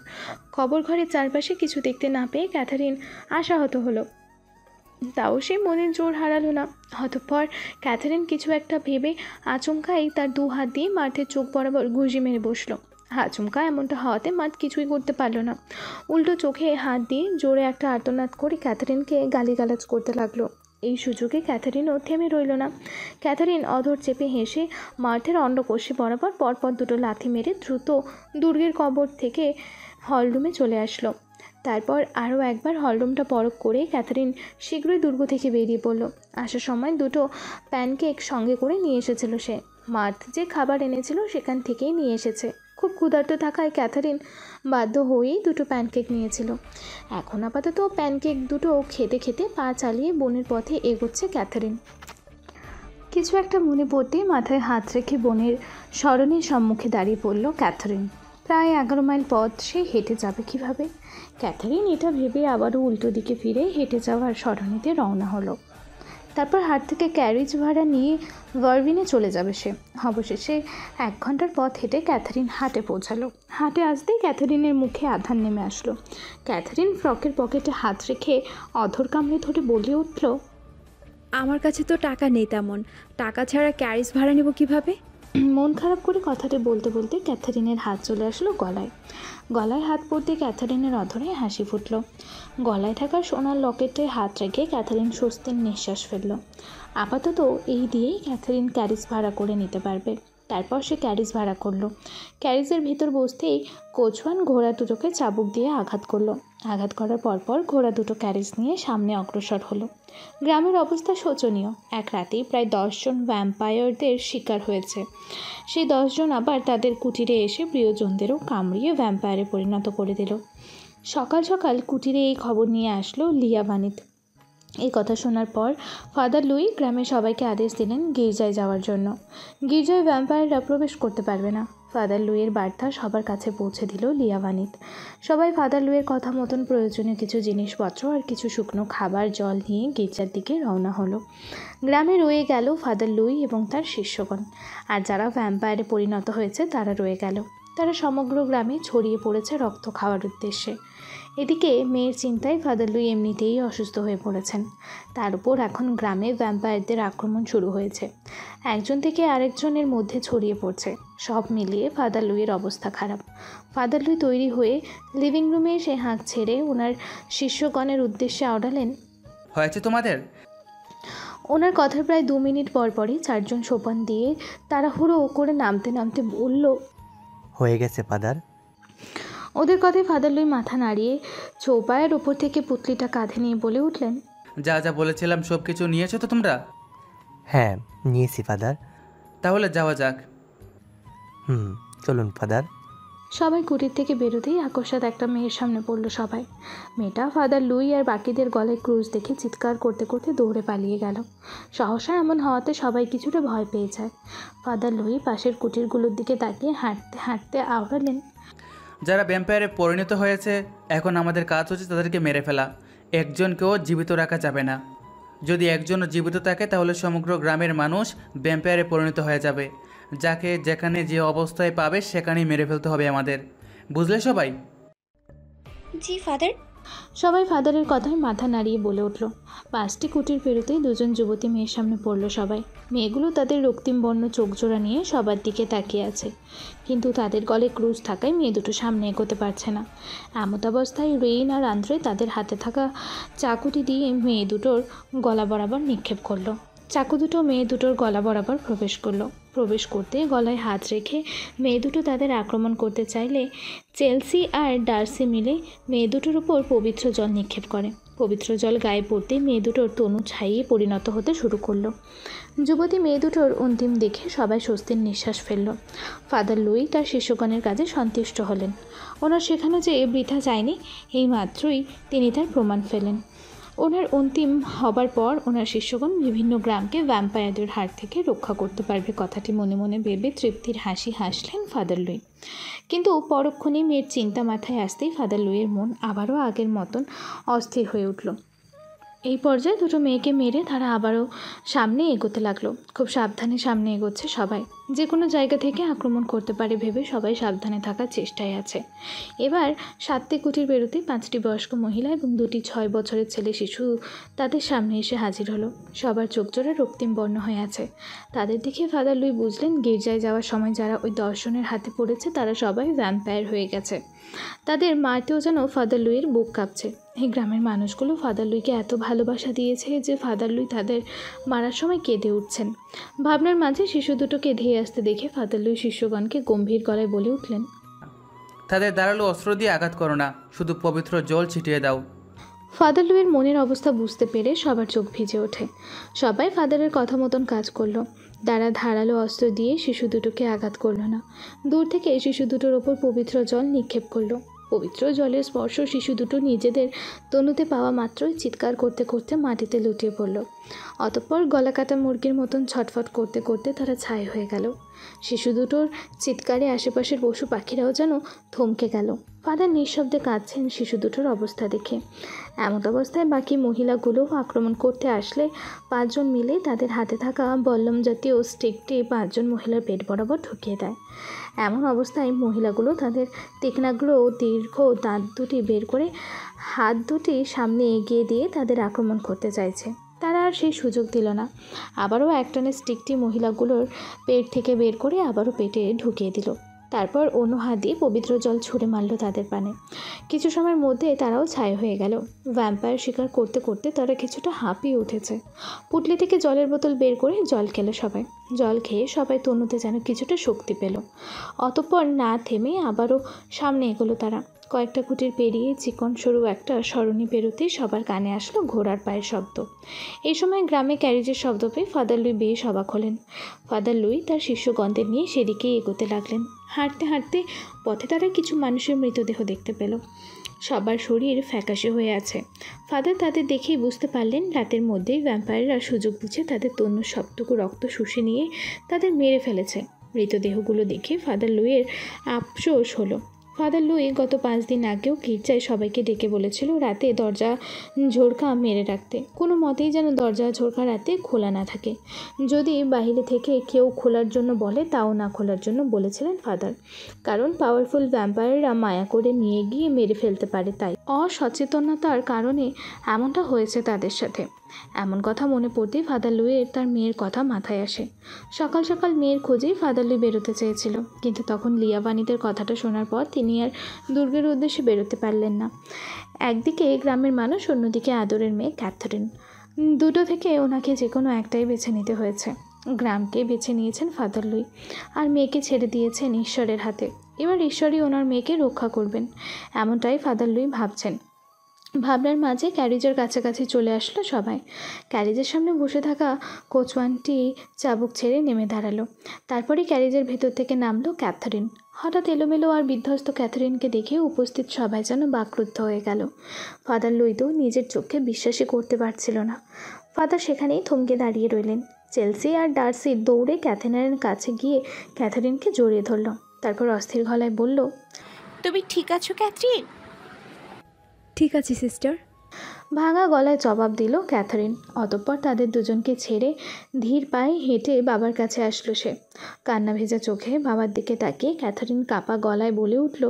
কবর ঘরের চারপাশে কিছু দেখতে না পেয়ে ক্যাথারিন আশাহত হলো। তাও সে মনের জোর হারালো না। অতঃপর ক্যাথারিন কিছু একটা ভেবে আচমকাই তার দু হাত দিয়ে মার্থের চোখ বরাবর ঘুষি মেরে বসলো। আচমকা এমনটা হওয়াতে মার্থ কিছুই করতে পারল না। উল্টো চোখে হাত দিয়ে জোরে একটা আর্তনাদ করে ক্যাথারিনকে গালিগালাজ করতে লাগলো। এই সুযোগে ক্যাথারিনও থেমে রইল না। ক্যাথারিন অধর চেপে হেসে মার্থের অন্ডকোষে বরাবর পরপর দুটো লাথি মেরে দ্রুত দুর্গের কবর থেকে হলরুমে চলে আসলো। তারপর আরও একবার হলরুমটা পরখ করে ক্যাথারিন শীঘ্রই দুর্গ থেকে বেরিয়ে পড়ল। আসার সময় দুটো প্যানকেক সঙ্গে করে নিয়ে এসেছিল সে। মার্থ যে খাবার এনেছিল সেখান থেকেই নিয়ে এসেছে। খুব ক্ষুধার্ত থাকায় ক্যাথারিন বাধ্য হয়েই দুটো প্যানকেক নিয়েছিল। এখন আপাতত প্যানকেক দুটো খেতে খেতে পা চালিয়ে বনের পথে এগোচ্ছে ক্যাথারিন। কিছু একটা মনে পড়তেই মাথায় হাত রেখে বনের সরণির সম্মুখে দাঁড়িয়ে পড়ল ক্যাথারিন। প্রায় 11 মাইল পথ সে হেঁটে যাবে কিভাবে? ক্যাথারিন এটা ভেবে আবারও উল্টো দিকে ফিরে হেঁটে যাওয়ার সরণিতে রওনা হলো। তারপর হাট থেকে ক্যারিজ ভাড়া নিয়ে ভার্বিনে চলে যাবে সে। অবশেষে 1 ঘন্টার পথ হেঁটে ক্যাথারিন হাটে পৌঁছালো। হাটে আসতেই ক্যাথারিনের মুখে আধার নেমে আসলো। ক্যাথারিন ফ্রকের পকেটে হাত রেখে অধর কামড়ে ধরে বলে উঠল, আমার কাছে তো টাকা নেই তেমন। টাকা ছাড়া ক্যারিজ ভাড়া নেব কিভাবে? মন খারাপ করে কথাটি বলতে বলতে ক্যাথারিনের হাত চলে আসলো গলায়। গলায় হাত পড়তে ক্যাথারিনের অধরে হাসি ফুটল। গলায় থাকা সোনার লকেটে হাত রেখে ক্যাথারিন স্বস্তির নিঃশ্বাস ফেলল। আপাতত এই দিয়েই ক্যাথারিন ক্যারিজ ভাড়া করে নিতে পারবে। তারপর সে ক্যারিজ ভাড়া করলো। ক্যারিজের ভিতর বসতেই কোচওয়ান ঘোড়া দুটোকে চাবুক দিয়ে আঘাত করলো। আঘাত করার পরপর ঘোড়া দুটো ক্যারিজ নিয়ে সামনে অগ্রসর হলো। গ্রামের অবস্থা শোচনীয়। এক রাতেই প্রায় 10 জন ভ্যাম্পায়ারদের শিকার হয়েছে। সেই 10 জন আবার তাদের কুটিরে এসে প্রিয়জনদেরও কামড়িয়ে ভ্যাম্পায়ারে পরিণত করে দিল। সকাল সকাল কুটিরে এই খবর নিয়ে আসলো লিয়া বানিত। এই কথা শোনার পর ফাদার লুই গ্রামের সবাইকে আদেশ দিলেন গির্জায় যাওয়ার জন্য। গির্জায় ভ্যাম্পায়াররা প্রবেশ করতে পারবে না। ফাদার লুইয়ের বার্তা সবার কাছে পৌঁছে দিল লিয়া বানিত। সবাই ফাদার লুইয়ের কথা মতন প্রয়োজনীয় কিছু জিনিসপত্র আর কিছু শুকনো খাবার জল নিয়ে গির্জার দিকে রওনা হলো। গ্রামে রয়ে গেল ফাদার লুই এবং তার শিষ্যগণ। আর যারা ভ্যাম্পায়ারে পরিণত হয়েছে তারা রয়ে গেল। তারা সমগ্র গ্রামে ছড়িয়ে পড়েছে রক্ত খাওয়ার উদ্দেশ্যে। এদিকে মেয়ের চিন্তায় ফাদার লুই এমনিতেই অসুস্থ হয়ে পড়েছেন। তার উপর এখন গ্রামে ভ্যাম্পায়ারদের আক্রমণ শুরু হয়েছে। একজন থেকে আরেকজনের মধ্যে ছড়িয়ে পড়ছে। সব মিলিয়ে ফাদার লুইয়ের অবস্থা খারাপ। ফাদার লুই তৈরি হয়ে লিভিং রুমে এসে হাঁক ছেড়ে ওনার শিষ্যগণের উদ্দেশ্যে আওড়ালেন, হয়েছে তোমাদের? ওনার কথার প্রায় 2 মিনিট পরপরই 4 জন সোপান দিয়ে তাড়াহুড়ো করে নামতে নামতে বলল, হয়ে গেছে ফাদার। ওদের কথায় ফাদার লুই মাথা নাড়িয়ে চৌপায়ের ওপর থেকে পুতলিটা কাঁধে নিয়ে বলে উঠলেন, যা যা বলেছিলাম সব কিছু নিয়েছো তো তোমরা? হ্যাঁ নিয়েছি ফাদার। তাহলে যাওয়া যাক। চলুন ফাদার। সবাই কুটির থেকে বেরোতেই আকস্মাৎ একটা মেয়ের সামনে পড়ল সবাই। মেয়েটা ফাদার লুই আর বাকিদের গলায় ক্রুশ দেখে চিৎকার করতে করতে দৌড়ে পালিয়ে গেল। সহসা এমন হওয়াতে সবাই কিছুটা ভয় পেয়ে যায়। ফাদার লুই পাশের কুটিরগুলোর দিকে তাকিয়ে হাঁটতে হাঁটতে আওড়ালেন, যারা ভ্যাম্পায়ারে পরিণত হয়েছে এখন আমাদের কাজ হচ্ছে তাদেরকে মেরে ফেলা। একজনকেও জীবিত রাখা যাবে না। যদি একজনও জীবিত থাকে তাহলে সমগ্র গ্রামের মানুষ ভ্যাম্পায়ারে পরিণত হয়ে যাবে। যাকে যেখানে যে অবস্থায় পাবে সেখানেই মেরে ফেলতে হবে আমাদের, বুঝলে সবাই? জি ফাদার। সবাই ফাদারের কথায় মাথা নাড়িয়ে বলে উঠল। 5টি কুটির পেরোতেই 2জন যুবতী মেয়ের সামনে পড়ল সবাই। মেয়েগুলো তাদের রক্তিম বর্ণ চোখজোড়া নিয়ে সবার দিকে তাকিয়ে আছে, কিন্তু তাদের গলে ক্রুশ থাকায় মেয়ে দুটো সামনে এগোতে পারছে না। এমতাবস্থায় রেইন আর আন্দ্রে তাদের হাতে থাকা চাকুটি দিয়ে মেয়ে দুটোর গলা বরাবর নিক্ষেপ করলো। চাকু দুটো মেয়ে দুটোর গলা বরাবর প্রবেশ করতে গলায় হাত রেখে মেয়ে দুটো তাদের আক্রমণ করতে চাইলে চেলসি আর ডার্সি মিলে মেয়ে দুটোর উপর পবিত্র জল নিক্ষেপ করে। পবিত্র জল গায়ে পড়তে মেয়ে দুটোর তনু ছাইয়ে পরিণত হতে শুরু করলো। যুবতী মেয়ে দুটোর অন্তিম দেখে সবাই স্বস্তির নিঃশ্বাস ফেলল। ফাদার লুই তার শিষ্যগণের কাজে সন্তুষ্ট হলেন। ওনার শেখানো যে বৃথা যায়নি, এই মাত্রই তিনি তার প্রমাণ ফেলেন। ওনার অন্তিম হবার পর ওনার শিষ্যগণ বিভিন্ন গ্রামকে ভ্যাম্পায়ারদের হাত থেকে রক্ষা করতে পারবে কথাটি মনে মনে ভেবে তৃপ্তির হাসি হাসলেন ফাদার লুই। কিন্তু পরক্ষণেই মেয়ের চিন্তা মাথায় আসতেই ফাদার লুইয়ের মন আবারও আগের মতন অস্থির হয়ে উঠল। এই পর্যায়ে দুটো মেয়েকে মেরে তারা আবারও সামনে এগোতে লাগলো। খুব সাবধানে সামনে এগোচ্ছে সবাই। যে কোনো জায়গা থেকে আক্রমণ করতে পারে ভেবে সবাই সাবধানে থাকার চেষ্টায় আছে। এবার 7টি কুটির বেরোতে 5টি বয়স্ক মহিলা এবং 2টি 6 বছরের ছেলে শিশু তাদের সামনে এসে হাজির হলো। সবার চোখজোড়া রক্তিম বর্ণ হয়ে আছে। তাদের দেখে ফাদার লুই বুঝলেন গির্জায় যাওয়ার সময় যারা ওই দর্শনের হাতে পড়েছে তারা সবাই ভ্যাম্পায়ার হয়ে গেছে। তাদের মারতেও যেন ফাদার লুইয়ের বুক কাঁপছে। এই গ্রামের মানুষগুলো ফাদার লুইকে এত ভালোবাসা দিয়েছে যে ফাদার লুই তাদের মারার সময় কেঁদে উঠছেন। ভাবনার মাঝে শিশু দুটোকে ধেয়ে আসতে দেখে ফাদার লুই শিষ্যগণকে গম্ভীর গলায় বলে উঠলেন, তাদের ধারালো অস্ত্র দিয়ে আঘাত করো না, শুধু পবিত্র জল ছিটিয়ে দাও। ফাদার লুইয়ের মনের অবস্থা বুঝতে পেরে সবার চোখ ভিজে ওঠে। সবাই ফাদারের কথা মতন কাজ করলো। তারা ধারালো অস্ত্র দিয়ে শিশু দুটোকে আঘাত করলো না, দূর থেকে শিশু দুটোর ওপর পবিত্র জল নিক্ষেপ করলো। পবিত্র জলের স্পর্শ শিশু দুটো নিজেদের তনুতে পাওয়া মাত্রই চিৎকার করতে করতে মাটিতে লুটিয়ে পড়ল। অতঃপর গলা কাটা মুরগির মতন ছটফট করতে করতে তারা ছাই হয়ে গেল। শিশু দুটোর চিৎকারে আশেপাশের পশু পাখিরাও যেন থমকে গেল। ফাদার নিঃশব্দে কাঁদছেন শিশু দুটোর অবস্থা দেখে। এমত অবস্থায় বাকি মহিলাগুলোও আক্রমণ করতে আসলে 5 জন মিলে তাদের হাতে থাকা বল্লম জাতীয় স্টিকটি 5 জন মহিলার পেট বরাবর ঢুকিয়ে দেয়। এমন অবস্থায় মহিলাগুলো তাদের তীক্ষ্ণাগ্র ও দীর্ঘ দাঁত দুটি বের করে হাত দুটি সামনে এগিয়ে দিয়ে তাদের আক্রমণ করতে চাইছে। তারা আর সেই সুযোগ দিল না। আবারও একটানে স্টিকটি মহিলাগুলোর পেট থেকে বের করে আবারও পেটে ঢুকিয়ে দিল। তারপর অন্য হাত দিয়ে পবিত্র জল ছুঁড়ে মারল তাদের পানে। কিছু সময়ের মধ্যে তারাও ছাই হয়ে গেল। ভ্যাম্পায়ার শিকার করতে করতে তারা কিছুটা হাঁপিয়ে উঠেছে। পুটলি থেকে জলের বোতল বের করে জল খেলো সবাই। জল খেয়ে সবাই তনুতে যেন কিছুটা শক্তি পেল। অতঃপর না থেমে আবারও সামনে এগোলো তারা। কয়েকটা কুটির পেরিয়ে চিকন সরু একটা সরণি পেরোতেই সবার কানে আসলো ঘোড়ার পায়ের শব্দ। এই সময় গ্রামে ক্যারিজের শব্দ পেয়ে ফাদার লুই বেশ অবাক হলেন। ফাদার লুই তার শিষ্যগণদের নিয়ে সেদিকেই এগোতে লাগলেন। হাঁটতে হাঁটতে পথে তারা কিছু মানুষের মৃতদেহ দেখতে পেল। সবার শরীর ফ্যাকাশে হয়ে আছে। ফাদার তাদের দেখেই বুঝতে পারলেন রাতের মধ্যেই ভ্যাম্পায়াররা সুযোগ বুঝে তাদের তন্নুর সবটুকু রক্ত শুষে নিয়ে তাদের মেরে ফেলেছে। মৃতদেহগুলো দেখে ফাদার লুইয়ের আফসোস হলো। ফাদার লুই গত 5 দিন আগেও গির্জায় সবাইকে ডেকে বলেছিল রাতে দরজা ঝোরকা মেরে রাখতে। কোনো মতেই যেন দরজা ঝোরকা রাতে খোলা না থাকে। যদি বাইরে থেকে কেউ খোলার জন্য বলে তাও না খোলার জন্য বলেছিলেন ফাদার, কারণ পাওয়ারফুল ভ্যাম্পায়াররা মায়া করে নিয়ে গিয়ে মেরে ফেলতে পারে। তাই অসচেতনতার কারণে এমনটা হয়েছে তাদের সাথে। এমন কথা মনে পড়তেই ফাদার লুইয়ের তার মেয়ের কথা মাথায় আসে। সকাল সকাল মেয়ের খোঁজেই ফাদার লুই বেরোতে চেয়েছিল, কিন্তু তখন লিয়া বানিদের কথাটা শোনার পর তিনি আর দুর্গের উদ্দেশ্যে বেরোতে পারলেন না। একদিকে গ্রামের মানুষ, অন্যদিকে আদরের মেয়ে ক্যাথরিন। দুটো থেকে ওনাকে যে কোনো একটাই বেছে নিতে হয়েছে। গ্রামকে বেছে নিয়েছেন ফাদার লুই, আর মেয়েকে ছেড়ে দিয়েছেন ঈশ্বরের হাতে। এবার ঈশ্বরই ওনার মেয়েকে রক্ষা করবেন, এমনটাই ফাদার লুই ভাবছেন। ভাবনার মাঝে ক্যারিজের কাছাকাছি চলে আসলো সবাই। ক্যারিজের সামনে বসে থাকা কোচওয়ানটি চাবুক ছেড়ে নেমে দাঁড়ালো। তারপরেই ক্যারিজের ভেতর থেকে নামলো ক্যাথরিন। হঠাৎ এলোমেলো আর বিধ্বস্ত ক্যাথরিনকে দেখে উপস্থিত সবাই যেন বাকরুদ্ধ হয়ে গেল। ফাদার লুই তো নিজের চোখে বিশ্বাসই করতে পারছিল না। ফাদার সেখানেই থমকে দাঁড়িয়ে রইলেন। চেলসি আর ডার্সি দৌড়ে ক্যাথরিনের কাছে গিয়ে ক্যাথরিনকে জড়িয়ে ধরল। তারপর অস্থির গলায় বলল, তুমি ঠিক আছো ক্যাথরিন? ঠিক আছে সিস্টার। ভাঙা গলায় জবাব দিল ক্যাথরিন। অতঃপর তাদের দুজনকে ছেড়ে ধীর পায়ে হেঁটে বাবার কাছে আসলো সে। কান্না ভেজা চোখে বাবার দিকে তাকিয়ে ক্যাথরিন কাপা গলায় বলে উঠল,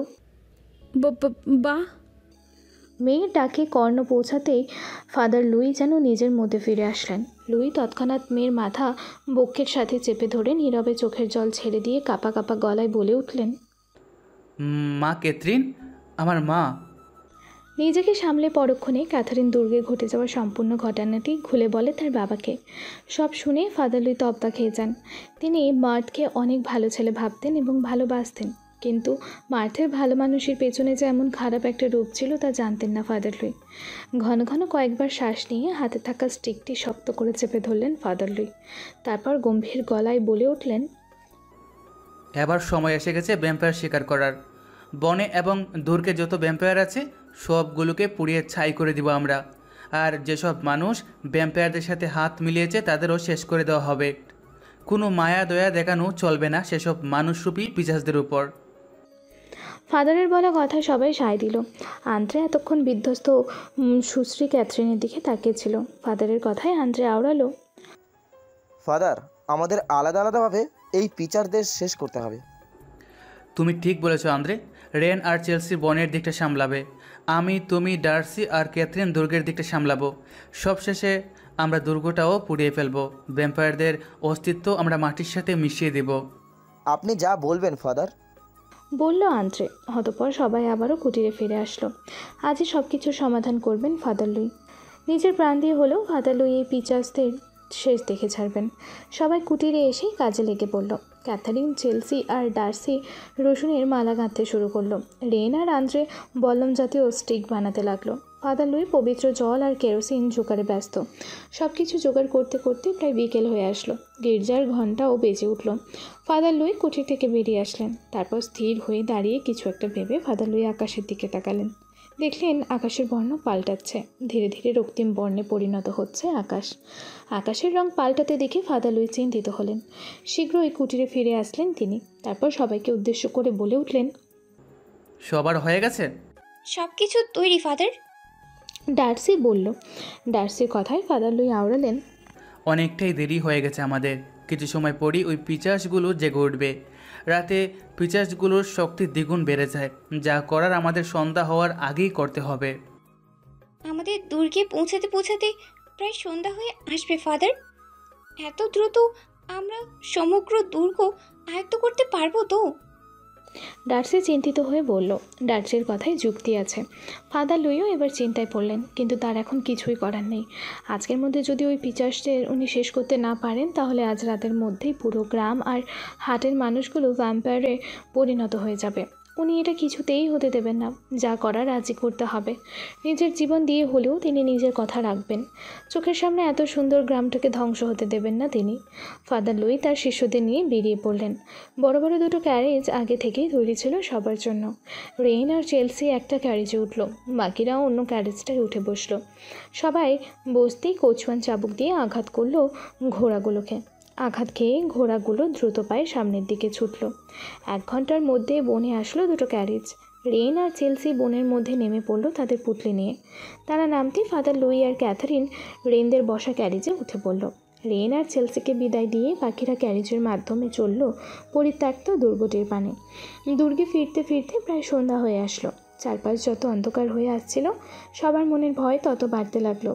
বা। মেয়ের ডাকে কর্ণ পৌঁছাতেই ফাদার লুই যেন নিজের মধ্যে ফিরে আসলেন। লুই তৎক্ষণাৎ মেয়ের মাথা বক্ষের সাথে চেপে ধরে নীরবে চোখের জল ছেড়ে দিয়ে কাপা কাপা গলায় বলে উঠলেন, মা ক্যাথরিন, আমার মা। নিজেকে সামলে পরক্ষণে ক্যাথরিন দুর্গে ঘটে যাওয়া সম্পূর্ণ ঘটনাটি খুলে বলে তার বাবাকে। সব শুনে ফাদার লুই তব্দা খেয়ে যান। তিনি মার্থকে অনেক ভালো ছেলে ভাবতেন এবং ভালোবাসতেন, কিন্তু মার্থের ভালো মানুষের পেছনে যে এমন খারাপ একটা রূপ ছিল তা জানতেন না ফাদার লুই। ঘন ঘন কয়েকবার শ্বাস নিয়ে হাতে থাকা স্টিকটি শক্ত করে চেপে ধরলেন ফাদার লুই। তারপর গম্ভীর গলায় বলে উঠলেন, এবার সময় এসে গেছে ভ্যাম্পায়ার শিকার করার। বনে এবং দুর্গে যত ভ্যাম্পায়ার আছে সবগুলোকে পুড়িয়ে ছাই করে দিব আমরা। আর যেসব মানুষ ভ্যাম্পায়ারদের সাথে হাত মিলিয়েছে তাদেরও শেষ করে দেওয়া হবে। কোনো মায়া দয়া দেখানো চলবে না সেসব মানুষরূপী পিশাচদের উপর। ফাদারের বলা কথা সবাই সায় দিল। আন্দ্রে এতক্ষণ বিধ্বস্ত সুশ্রী ক্যাথরিনের দিকে তাকিয়েছিল। ফাদারের কথায় আন্দ্রে আওড়ালো, ফাদার, আমাদের আলাদা আলাদাভাবে এই পিচারদের শেষ করতে হবে। তুমি ঠিক বলেছো আন্দ্রে। রেন আর চেলসি বনের দিকটা সামলাবে, আমি, তুমি, ডার্সি আর ক্যাথরিন দুর্গের দিকটা সামলাবো। সবশেষে আমরা দুর্গটাও পুড়িয়ে ফেলবো। ভ্যাম্পায়ারদের অস্তিত্ব আমরা মাটির সাথে মিশিয়ে দেব। আপনি যা বলবেন ফাদার, বলল আন্দ্রে। অতঃপর সবাই আবারও কুটিরে ফিরে আসলো। আজই সব কিছুর সমাধান করবেন ফাদার লুই। নিজের প্রাণ দিয়ে হলেও ফাদার লুই এই পিচার্সদের শেষ দেখে ছাড়বেন। সবাই কুটিরে এসেই কাজে লেগে পড়ল। ক্যাথারিন, চেলসি আর ডার্সি রসুনের মালা গাঁথতে শুরু করলো। রেন আর আন্দ্রে বল্লম জাতীয় স্টিক বানাতে লাগলো। ফাদার লুই পবিত্র জল আর কেরোসিন জোগাড়ে ব্যস্ত। সব কিছু জোগাড় করতে করতে প্রায় বিকেল হয়ে আসলো। গির্জার ঘণ্টাও বেজে উঠল। ফাদার লুই কুঠির থেকে বেরিয়ে আসলেন। তারপর স্থির হয়ে দাঁড়িয়ে কিছু একটা ভেবে ফাদার লুই আকাশের দিকে তাকালেন। দেখলেন আকাশের বর্ণ পাল্টাচ্ছে। ধীরে ধীরে রক্তিম বর্ণে পরিণত হচ্ছে আকাশ। আকাশের রং পাল্টাতে দেখে ফাদার লুই চিন্তিত হলেন। শীঘ্রই কুটিরে ফিরে আসলেন তিনি। তারপর সবাইকে উদ্দেশ্য করে বলে উঠলেন, সবার হয়ে গেছে? সব কিছু তৈরি ফাদার। ডার্সি বলল। ডার্সির কথায় ফাদার লুই আওড়ালেন, অনেকটাই দেরি হয়ে গেছে আমাদের। কিছু সময় পরই ওই পিচাসগুলো জেগে উঠবে। রাতে পিচাসগুলোর শক্তি দ্বিগুণ বেড়ে যায়। যা করার আমাদের সন্ধ্যা হওয়ার আগেই করতে হবে। আমাদের দুর্গে পৌঁছাতে পৌঁছাতে প্রায় সন্ধ্যা হয়ে আসবে ফাদার। এত দ্রুত আমরা সমগ্র দুর্গ আয়ত্ত করতে পারবো তো? ডার্সি চিন্তিত হয়ে বলল। ডার্সির কথায় যুক্তি আছে। ফাদার লুইও এবার চিন্তায় পড়লেন, কিন্তু তার এখন কিছুই করার নেই। আজকের মধ্যে যদি ওই পিচাসদের উনি শেষ করতে না পারেন, তাহলে আজ রাতের মধ্যেই পুরো গ্রাম আর হাটের মানুষগুলো ভ্যাম্পায়ারে পরিণত হয়ে যাবে। উনি এটা কিছুতেই হতে দেবেন না। যা করার রাজি করতে হবে। নিজের জীবন দিয়ে হলেও তিনি নিজের কথা রাখবেন। চোখের সামনে এত সুন্দর গ্রামটাকে ধ্বংস হতে দেবেন না তিনি। ফাদার লুই তার শিষ্যদের নিয়ে বেরিয়ে পড়লেন। বড় বড় দুটো ক্যারেজ আগে থেকেই তৈরি ছিল সবার জন্য। রেইন আর চেলসি একটা ক্যারেজে উঠল, বাকিরাও অন্য ক্যারেজটায় উঠে বসলো। সবাই বসতেই কোচওয়ান চাবুক দিয়ে আঘাত করলো ঘোড়াগুলোকে। আঘাত খেয়ে ঘোড়াগুলো দ্রুত পায়ে সামনের দিকে ছুটল। 1 ঘন্টার মধ্যে বনে আসলো দুটো ক্যারেজ। রেন আর চেলসি বনের মধ্যে নেমে পড়ল তাদের পুতলি নিয়ে। তারা নামতেই ফাদার লুই আর ক্যাথারিন রেনদের বসা ক্যারেজে উঠে পড়ল। রেন আর চেলসিকে বিদায় দিয়ে পাখিরা ক্যারেজের মাধ্যমে চলল পরিত্যক্ত দুর্গটির পানে। দুর্গে ফিরতে ফিরতে প্রায় সন্ধ্যা হয়ে আসলো। চারপাশ যত অন্ধকার হয়ে আসছিল, সবার মনের ভয় তত বাড়তে লাগলো।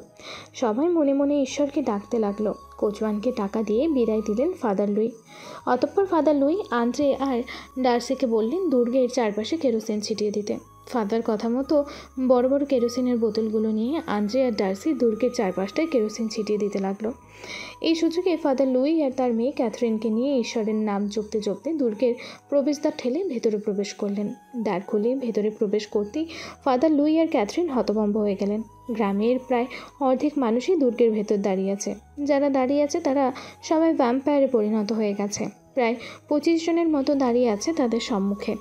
সবাই মনে মনে ঈশ্বরকে ডাকতে লাগলো। কোচওয়ানকে টাকা দিয়ে বিদায় দিলেন ফাদার লুই। অতঃপর ফাদার লুই আন্দ্রে আর ডার্সিকে বললেন দুর্গের চারপাশে কেরোসিন ছিটিয়ে দিতে। ফাদার কথা মতো বড় বড় কেরোসিনের বোতলগুলো নিয়ে আন্দ্রে আর ডার্সি দুর্গের চারপাশটায় কেরোসিন ছিটিয়ে দিতে লাগলো। এই সুযোগে ফাদার লুই আর তার মেয়ে ক্যাথরিনকে নিয়ে ঈশ্বরের নাম জপতে জপতে দুর্গের প্রবেশদ্বার ঠেলে ভেতরে প্রবেশ করলেন। দ্বার খুলে ভেতরে প্রবেশ করতেই ফাদার লুই আর ক্যাথরিন হতভম্ব হয়ে গেলেন। গ্রামের প্রায় অর্ধেক মানুষই দুর্গের ভেতর দাঁড়িয়ে আছে। যারা দাঁড়িয়ে আছে তারা সবাই ভ্যাম্পায়ারে পরিণত হয়ে গেছে। প্রায় 25 জনের মতো দাঁড়িয়ে আছে তাদের সম্মুখে।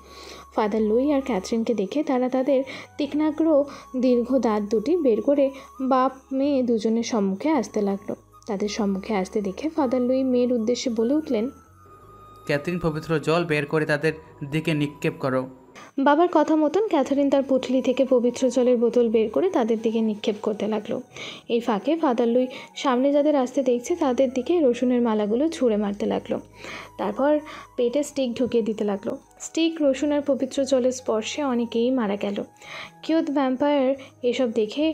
ফাদার লুই আর ক্যাথরিনকে দেখে তারা তাদের তীক্ষ্ণাগ্র দীর্ঘ দাঁত দুটি বের করে বাপ মেয়ে দুজনের সম্মুখে আসতে লাগলো। তাদের সম্মুখে আসতে দেখে ফাদার লুই মেয়ের উদ্দেশ্যে বলে উঠলেন, ক্যাথরিন, পবিত্র জল বের করে তাদের দিকে নিক্ষেপ করো। বাবার কথা মতন ক্যাথরিন তার পুঁটলি থেকে পবিত্র জলের বোতল বের করে তাদের দিকে নিক্ষেপ করতে লাগলো। এই ফাঁকে ফাদার লুই সামনে যাদের আসতে দেখছে তাদের দিকে রসুনের মালাগুলো ছুঁড়ে মারতে লাগলো। তারপর পেটে স্টিক ঢুকিয়ে দিতে লাগলো। স্টিক, রসুন আর পবিত্র জলের স্পর্শে অনেকেই মারা গেল। কিউট ভ্যাম্পায়ার এসব দেখে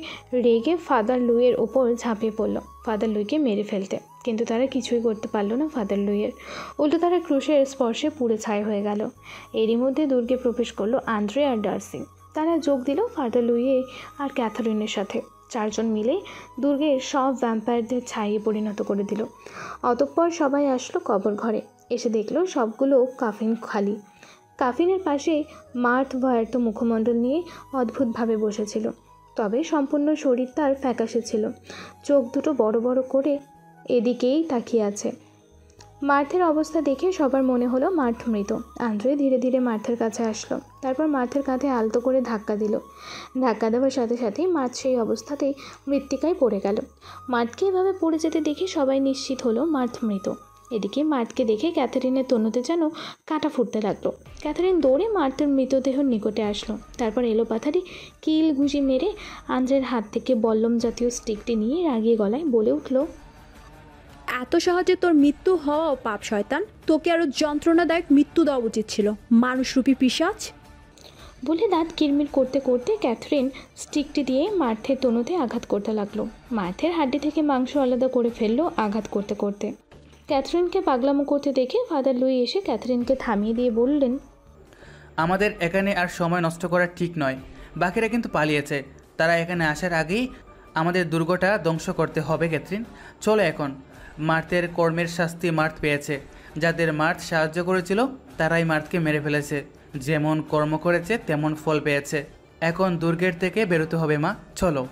রেগে ফাদার লুইয়ের ওপর ঝাঁপিয়ে পড়ল ফাদার লুইকে মেরে ফেলতে, কিন্তু তারা কিছুই করতে পারলো না ফাদার লুইয়ের। উল্টো তারা ক্রুশের স্পর্শে পুড়ে ছাই হয়ে গেল। এরই মধ্যে দুর্গে প্রবেশ করলো আন্দ্রে আর ডার্সি। তারা যোগ দিল ফাদার লুইয়ে আর ক্যাথরিনের সাথে। 4 জন মিলে দুর্গের সব ভ্যাম্পায়ারদের ছাইয়ে পরিণত করে দিল। অতঃপর সবাই আসলো কবর ঘরে। এসে দেখলো সবগুলো কাফিন খালি। কাফিনের পাশে মার্থ ভয়ার্ত মুখমণ্ডল নিয়ে অদ্ভুতভাবে বসেছিল, তবে সম্পূর্ণ শরীর তার ফ্যাকাশে ছিল। চোখ দুটো বড় বড় করে এদিকেই তাকিয়ে আছে। মার্থের অবস্থা দেখে সবার মনে হলো মার্থ মৃত। আন্দ্রে ধীরে ধীরে মার্থের কাছে আসলো। তারপর মার্থের কাঁধে আলতো করে ধাক্কা দিল। ধাক্কা দেওয়ার সাথে সাথেই মার্থ সেই অবস্থাতেই মৃত্তিকায় পড়ে গেল। মার্থকে এভাবে পড়ে যেতে দেখে সবাই নিশ্চিত হলো মার্থ মৃত। এদিকে মার্থকে দেখে ক্যাথরিনের তনুতে যেন কাঁটা ফুটতে লাগলো। ক্যাথরিন দৌড়ে মার্থের মৃতদেহের নিকটে আসলো। তারপর এলোপাথারি কিল ঘুষি মেরে আন্দ্রের হাত থেকে বল্লম জাতীয় স্টিকটি নিয়ে রাগিয়ে গলায় বলে উঠল, এত সহজে তোর মৃত্যু হওয়াও পাপ শয়তান। তোকে আরও যন্ত্রণাদায়ক মৃত্যু দেওয়া উচিত ছিল, মানুষরূপী পিশাচ। বলে দাঁত কিরমির করতে করতে ক্যাথরিন স্টিকটি দিয়ে মার্থের তনুতে আঘাত করতে লাগলো। মার্থের হাড্ডি থেকে মাংস আলাদা করে ফেললো আঘাত করতে করতে। ক্যাথরিনকে পাগলামো করতে দেখে ফাদার লুই এসে ক্যাথরিনকে থামিয়ে দিয়ে বললেন, আমাদের এখানে আর সময় নষ্ট করা ঠিক নয়। বাকিরা কিন্তু পালিয়েছে। তারা এখানে আসার আগেই আমাদের দুর্গটা ধ্বংস করতে হবে। ক্যাথরিন, চলো এখন। মার্থের কর্মের শাস্তি মার্থ পেয়েছে। যাদের মার্থ সাহায্য করেছিল তারাই মার্থকে মেরে ফেলেছে। যেমন কর্ম করেছে তেমন ফল পেয়েছে। এখন দুর্গের থেকে বেরোতে হবে মা, চলো।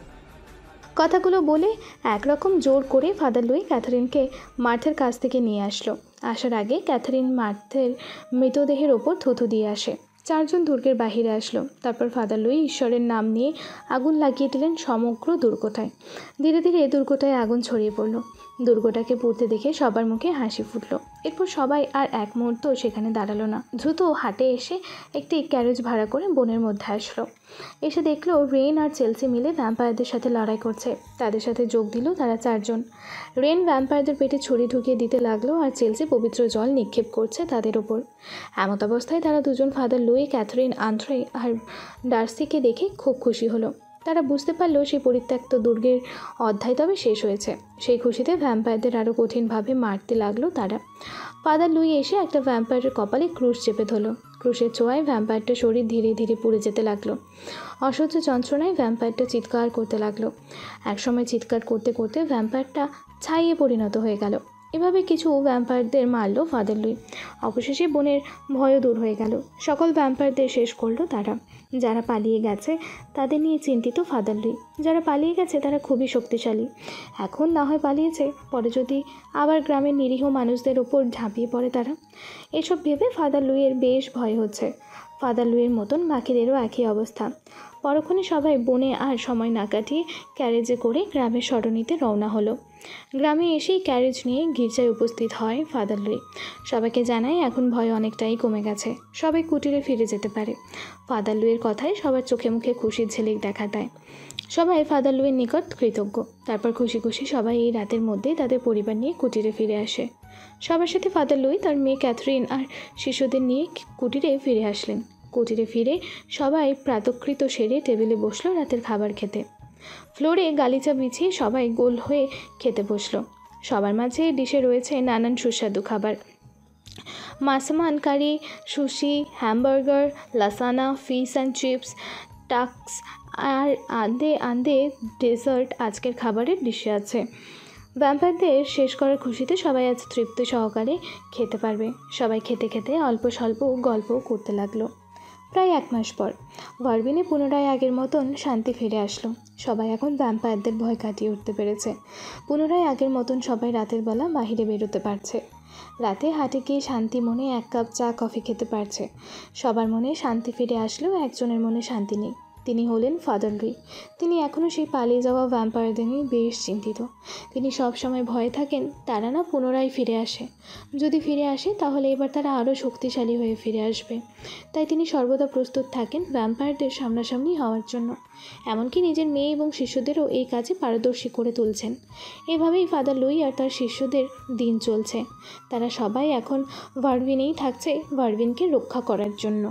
কথাগুলো বলে একরকম জোর করে ফাদার লুই ক্যাথরিনকে মার্থের কাছ থেকে নিয়ে আসলো। আসার আগে ক্যাথরিন মার্থের মৃতদেহের ওপর থুথু দিয়ে আসে। 4 জন দুর্গের বাহিরে আসলো। তারপর ফাদার লুই ঈশ্বরের নাম নিয়ে আগুন লাগিয়ে দিলেন সমগ্র দুর্গটায়। ধীরে ধীরে দুর্গটায় আগুন ছড়িয়ে পড়ল। দুর্গটাকে পুড়তে দেখে সবার মুখে হাসি ফুটলো। এরপর সবাই আর এক মুহূর্ত সেখানে দাঁড়ালো না। দ্রুত হাটে এসে একটি ক্যারেজ ভাড়া করে বনের মধ্যে আসলো। এসে দেখলো রেন আর চেলসি মিলে ভ্যাম্পায়ারদের সাথে লড়াই করছে। তাদের সাথে যোগ দিল তারা 4 জন। রেন ভ্যাম্পায়ারদের পেটে ছুরি ঢুকিয়ে দিতে লাগলো আর চেলসি পবিত্র জল নিক্ষেপ করছে তাদের ওপর। এমত অবস্থায় তারা দুজন ফাদার লুই, ক্যাথরিন, আন্দ্রে আর ডার্সিকে দেখে খুব খুশি হলো। তারা বুঝতে পারলো সেই পরিত্যক্ত দুর্গের অধ্যায় তবে শেষ হয়েছে। সেই খুশিতে ভ্যাম্পায়ারদের আরও কঠিনভাবে মারতে লাগলো তারা। ফাদার লুই এসে একটা ভ্যাম্পায়ারের কপালে ক্রুশ চেপে ধরলো। ক্রুশের ছোঁয়ায় ভ্যাম্পায়ারটার শরীর ধীরে ধীরে পুড়ে যেতে লাগলো। অসহ্য যন্ত্রণায় ভ্যাম্পায়ারটা চিৎকার করতে লাগলো। একসময় চিৎকার করতে করতে ভ্যাম্পায়ারটা ছাইয়ে পরিণত হয়ে গেল। এভাবে কিছু ভ্যাম্পায়ারদের মারলো ফাদার লুই। অবশেষে বনের ভয়ও দূর হয়ে গেল। সকল ভ্যাম্পায়ারদের শেষ করলো তারা। যারা পালিয়ে গেছে তাদের নিয়ে চিন্তিত ফাদার লুই। যারা পালিয়ে গেছে তারা খুবই শক্তিশালী। এখন না হয় পালিয়েছে, পরে যদি আবার গ্রামের নিরীহ মানুষদের ওপর ঝাঁপিয়ে পড়ে তারা। এসব ভেবে ফাদার লুইয়ের বেশ ভয় হচ্ছে। ফাদার লুইয়ের মতন বাকিদেরও একই অবস্থা। পরক্ষণে সবাই বনে আর সময় না কাটিয়ে ক্যারেজে করে গ্রামের সরণিতে রওনা হলো। গ্রামে এসেই ক্যারেজ নিয়ে গির্জায় উপস্থিত হয় ফাদার লুই। সবাইকে জানায় এখন ভয় অনেকটাই কমে গেছে, সবাই কুটিরে ফিরে যেতে পারে। ফাদার লুইয়ের কথায় সবার চোখে মুখে খুশির ঝিলিক দেখা দেয়। সবাই ফাদার লুইয়ের নিকট কৃতজ্ঞ। তারপর খুশি খুশি সবাই এই রাতের মধ্যেই তাদের পরিবার নিয়ে কুটিরে ফিরে আসে। সবার সাথে ফাদার লুই তার মেয়ে ক্যাথরিন আর শিশুদের নিয়ে কুটিরে ফিরে আসলেন। কুটিরে ফিরে সবাই প্রাতকৃত সেরে টেবিলে বসলো রাতের খাবার খেতে। ফ্লোরে গালিচা বিছিয়ে সবাই গোল হয়ে খেতে বসলো। সবার মাঝে ডিশে রয়েছে নানান সুস্বাদু খাবার। Massaman curry, sushi, hamburger, lasagna, fish and chips, টাক্স আর আন্দে ডেজার্ট আজকের খাবারের ডিশে আছে। ভ্যাম্পায়ারদের শেষ করার খুশিতে সবাই আজ তৃপ্তি সহকারে খেতে পারবে। সবাই খেতে খেতে অল্প স্বল্প গল্প করতে লাগলো। প্রায় 1 মাস পর ভার্বিনে পুনরায় আগের মতন শান্তি ফিরে আসলো। সবাই এখন ভ্যাম্পায়ারদের ভয় কাটিয়ে উঠতে পেরেছে। পুনরায় আগের মতন সবাই রাতের বেলা বাইরে বেরোতে পারছে। রাতে হাটে গিয়ে শান্তি মনে 1 কাপ চা কফি খেতে পারছে। সবার মনে শান্তি ফিরে আসলেও একজনের মনে শান্তি নেই। তিনি হলেন ফাদার লুই। তিনি এখনও সেই পালিয়ে যাওয়া ভ্যাম্পায়ারদের নিয়ে বেশ চিন্তিত। তিনি সব সময় ভয়ে থাকেন তারা না পুনরায় ফিরে আসে। যদি ফিরে আসে তাহলে এবার তারা আরও শক্তিশালী হয়ে ফিরে আসবে। তাই তিনি সর্বদা প্রস্তুত থাকেন ভ্যাম্পায়ারদের সামনাসামনি হওয়ার জন্য। এমনকি নিজের মেয়ে এবং শিষ্যদেরও এই কাজে পারদর্শী করে তুলছেন। এভাবেই ফাদার লুই আর তার শিষ্যদের দিন চলছে। তারা সবাই এখন ভার্বিনেই থাকছে ভার্বিনকে রক্ষা করার জন্য।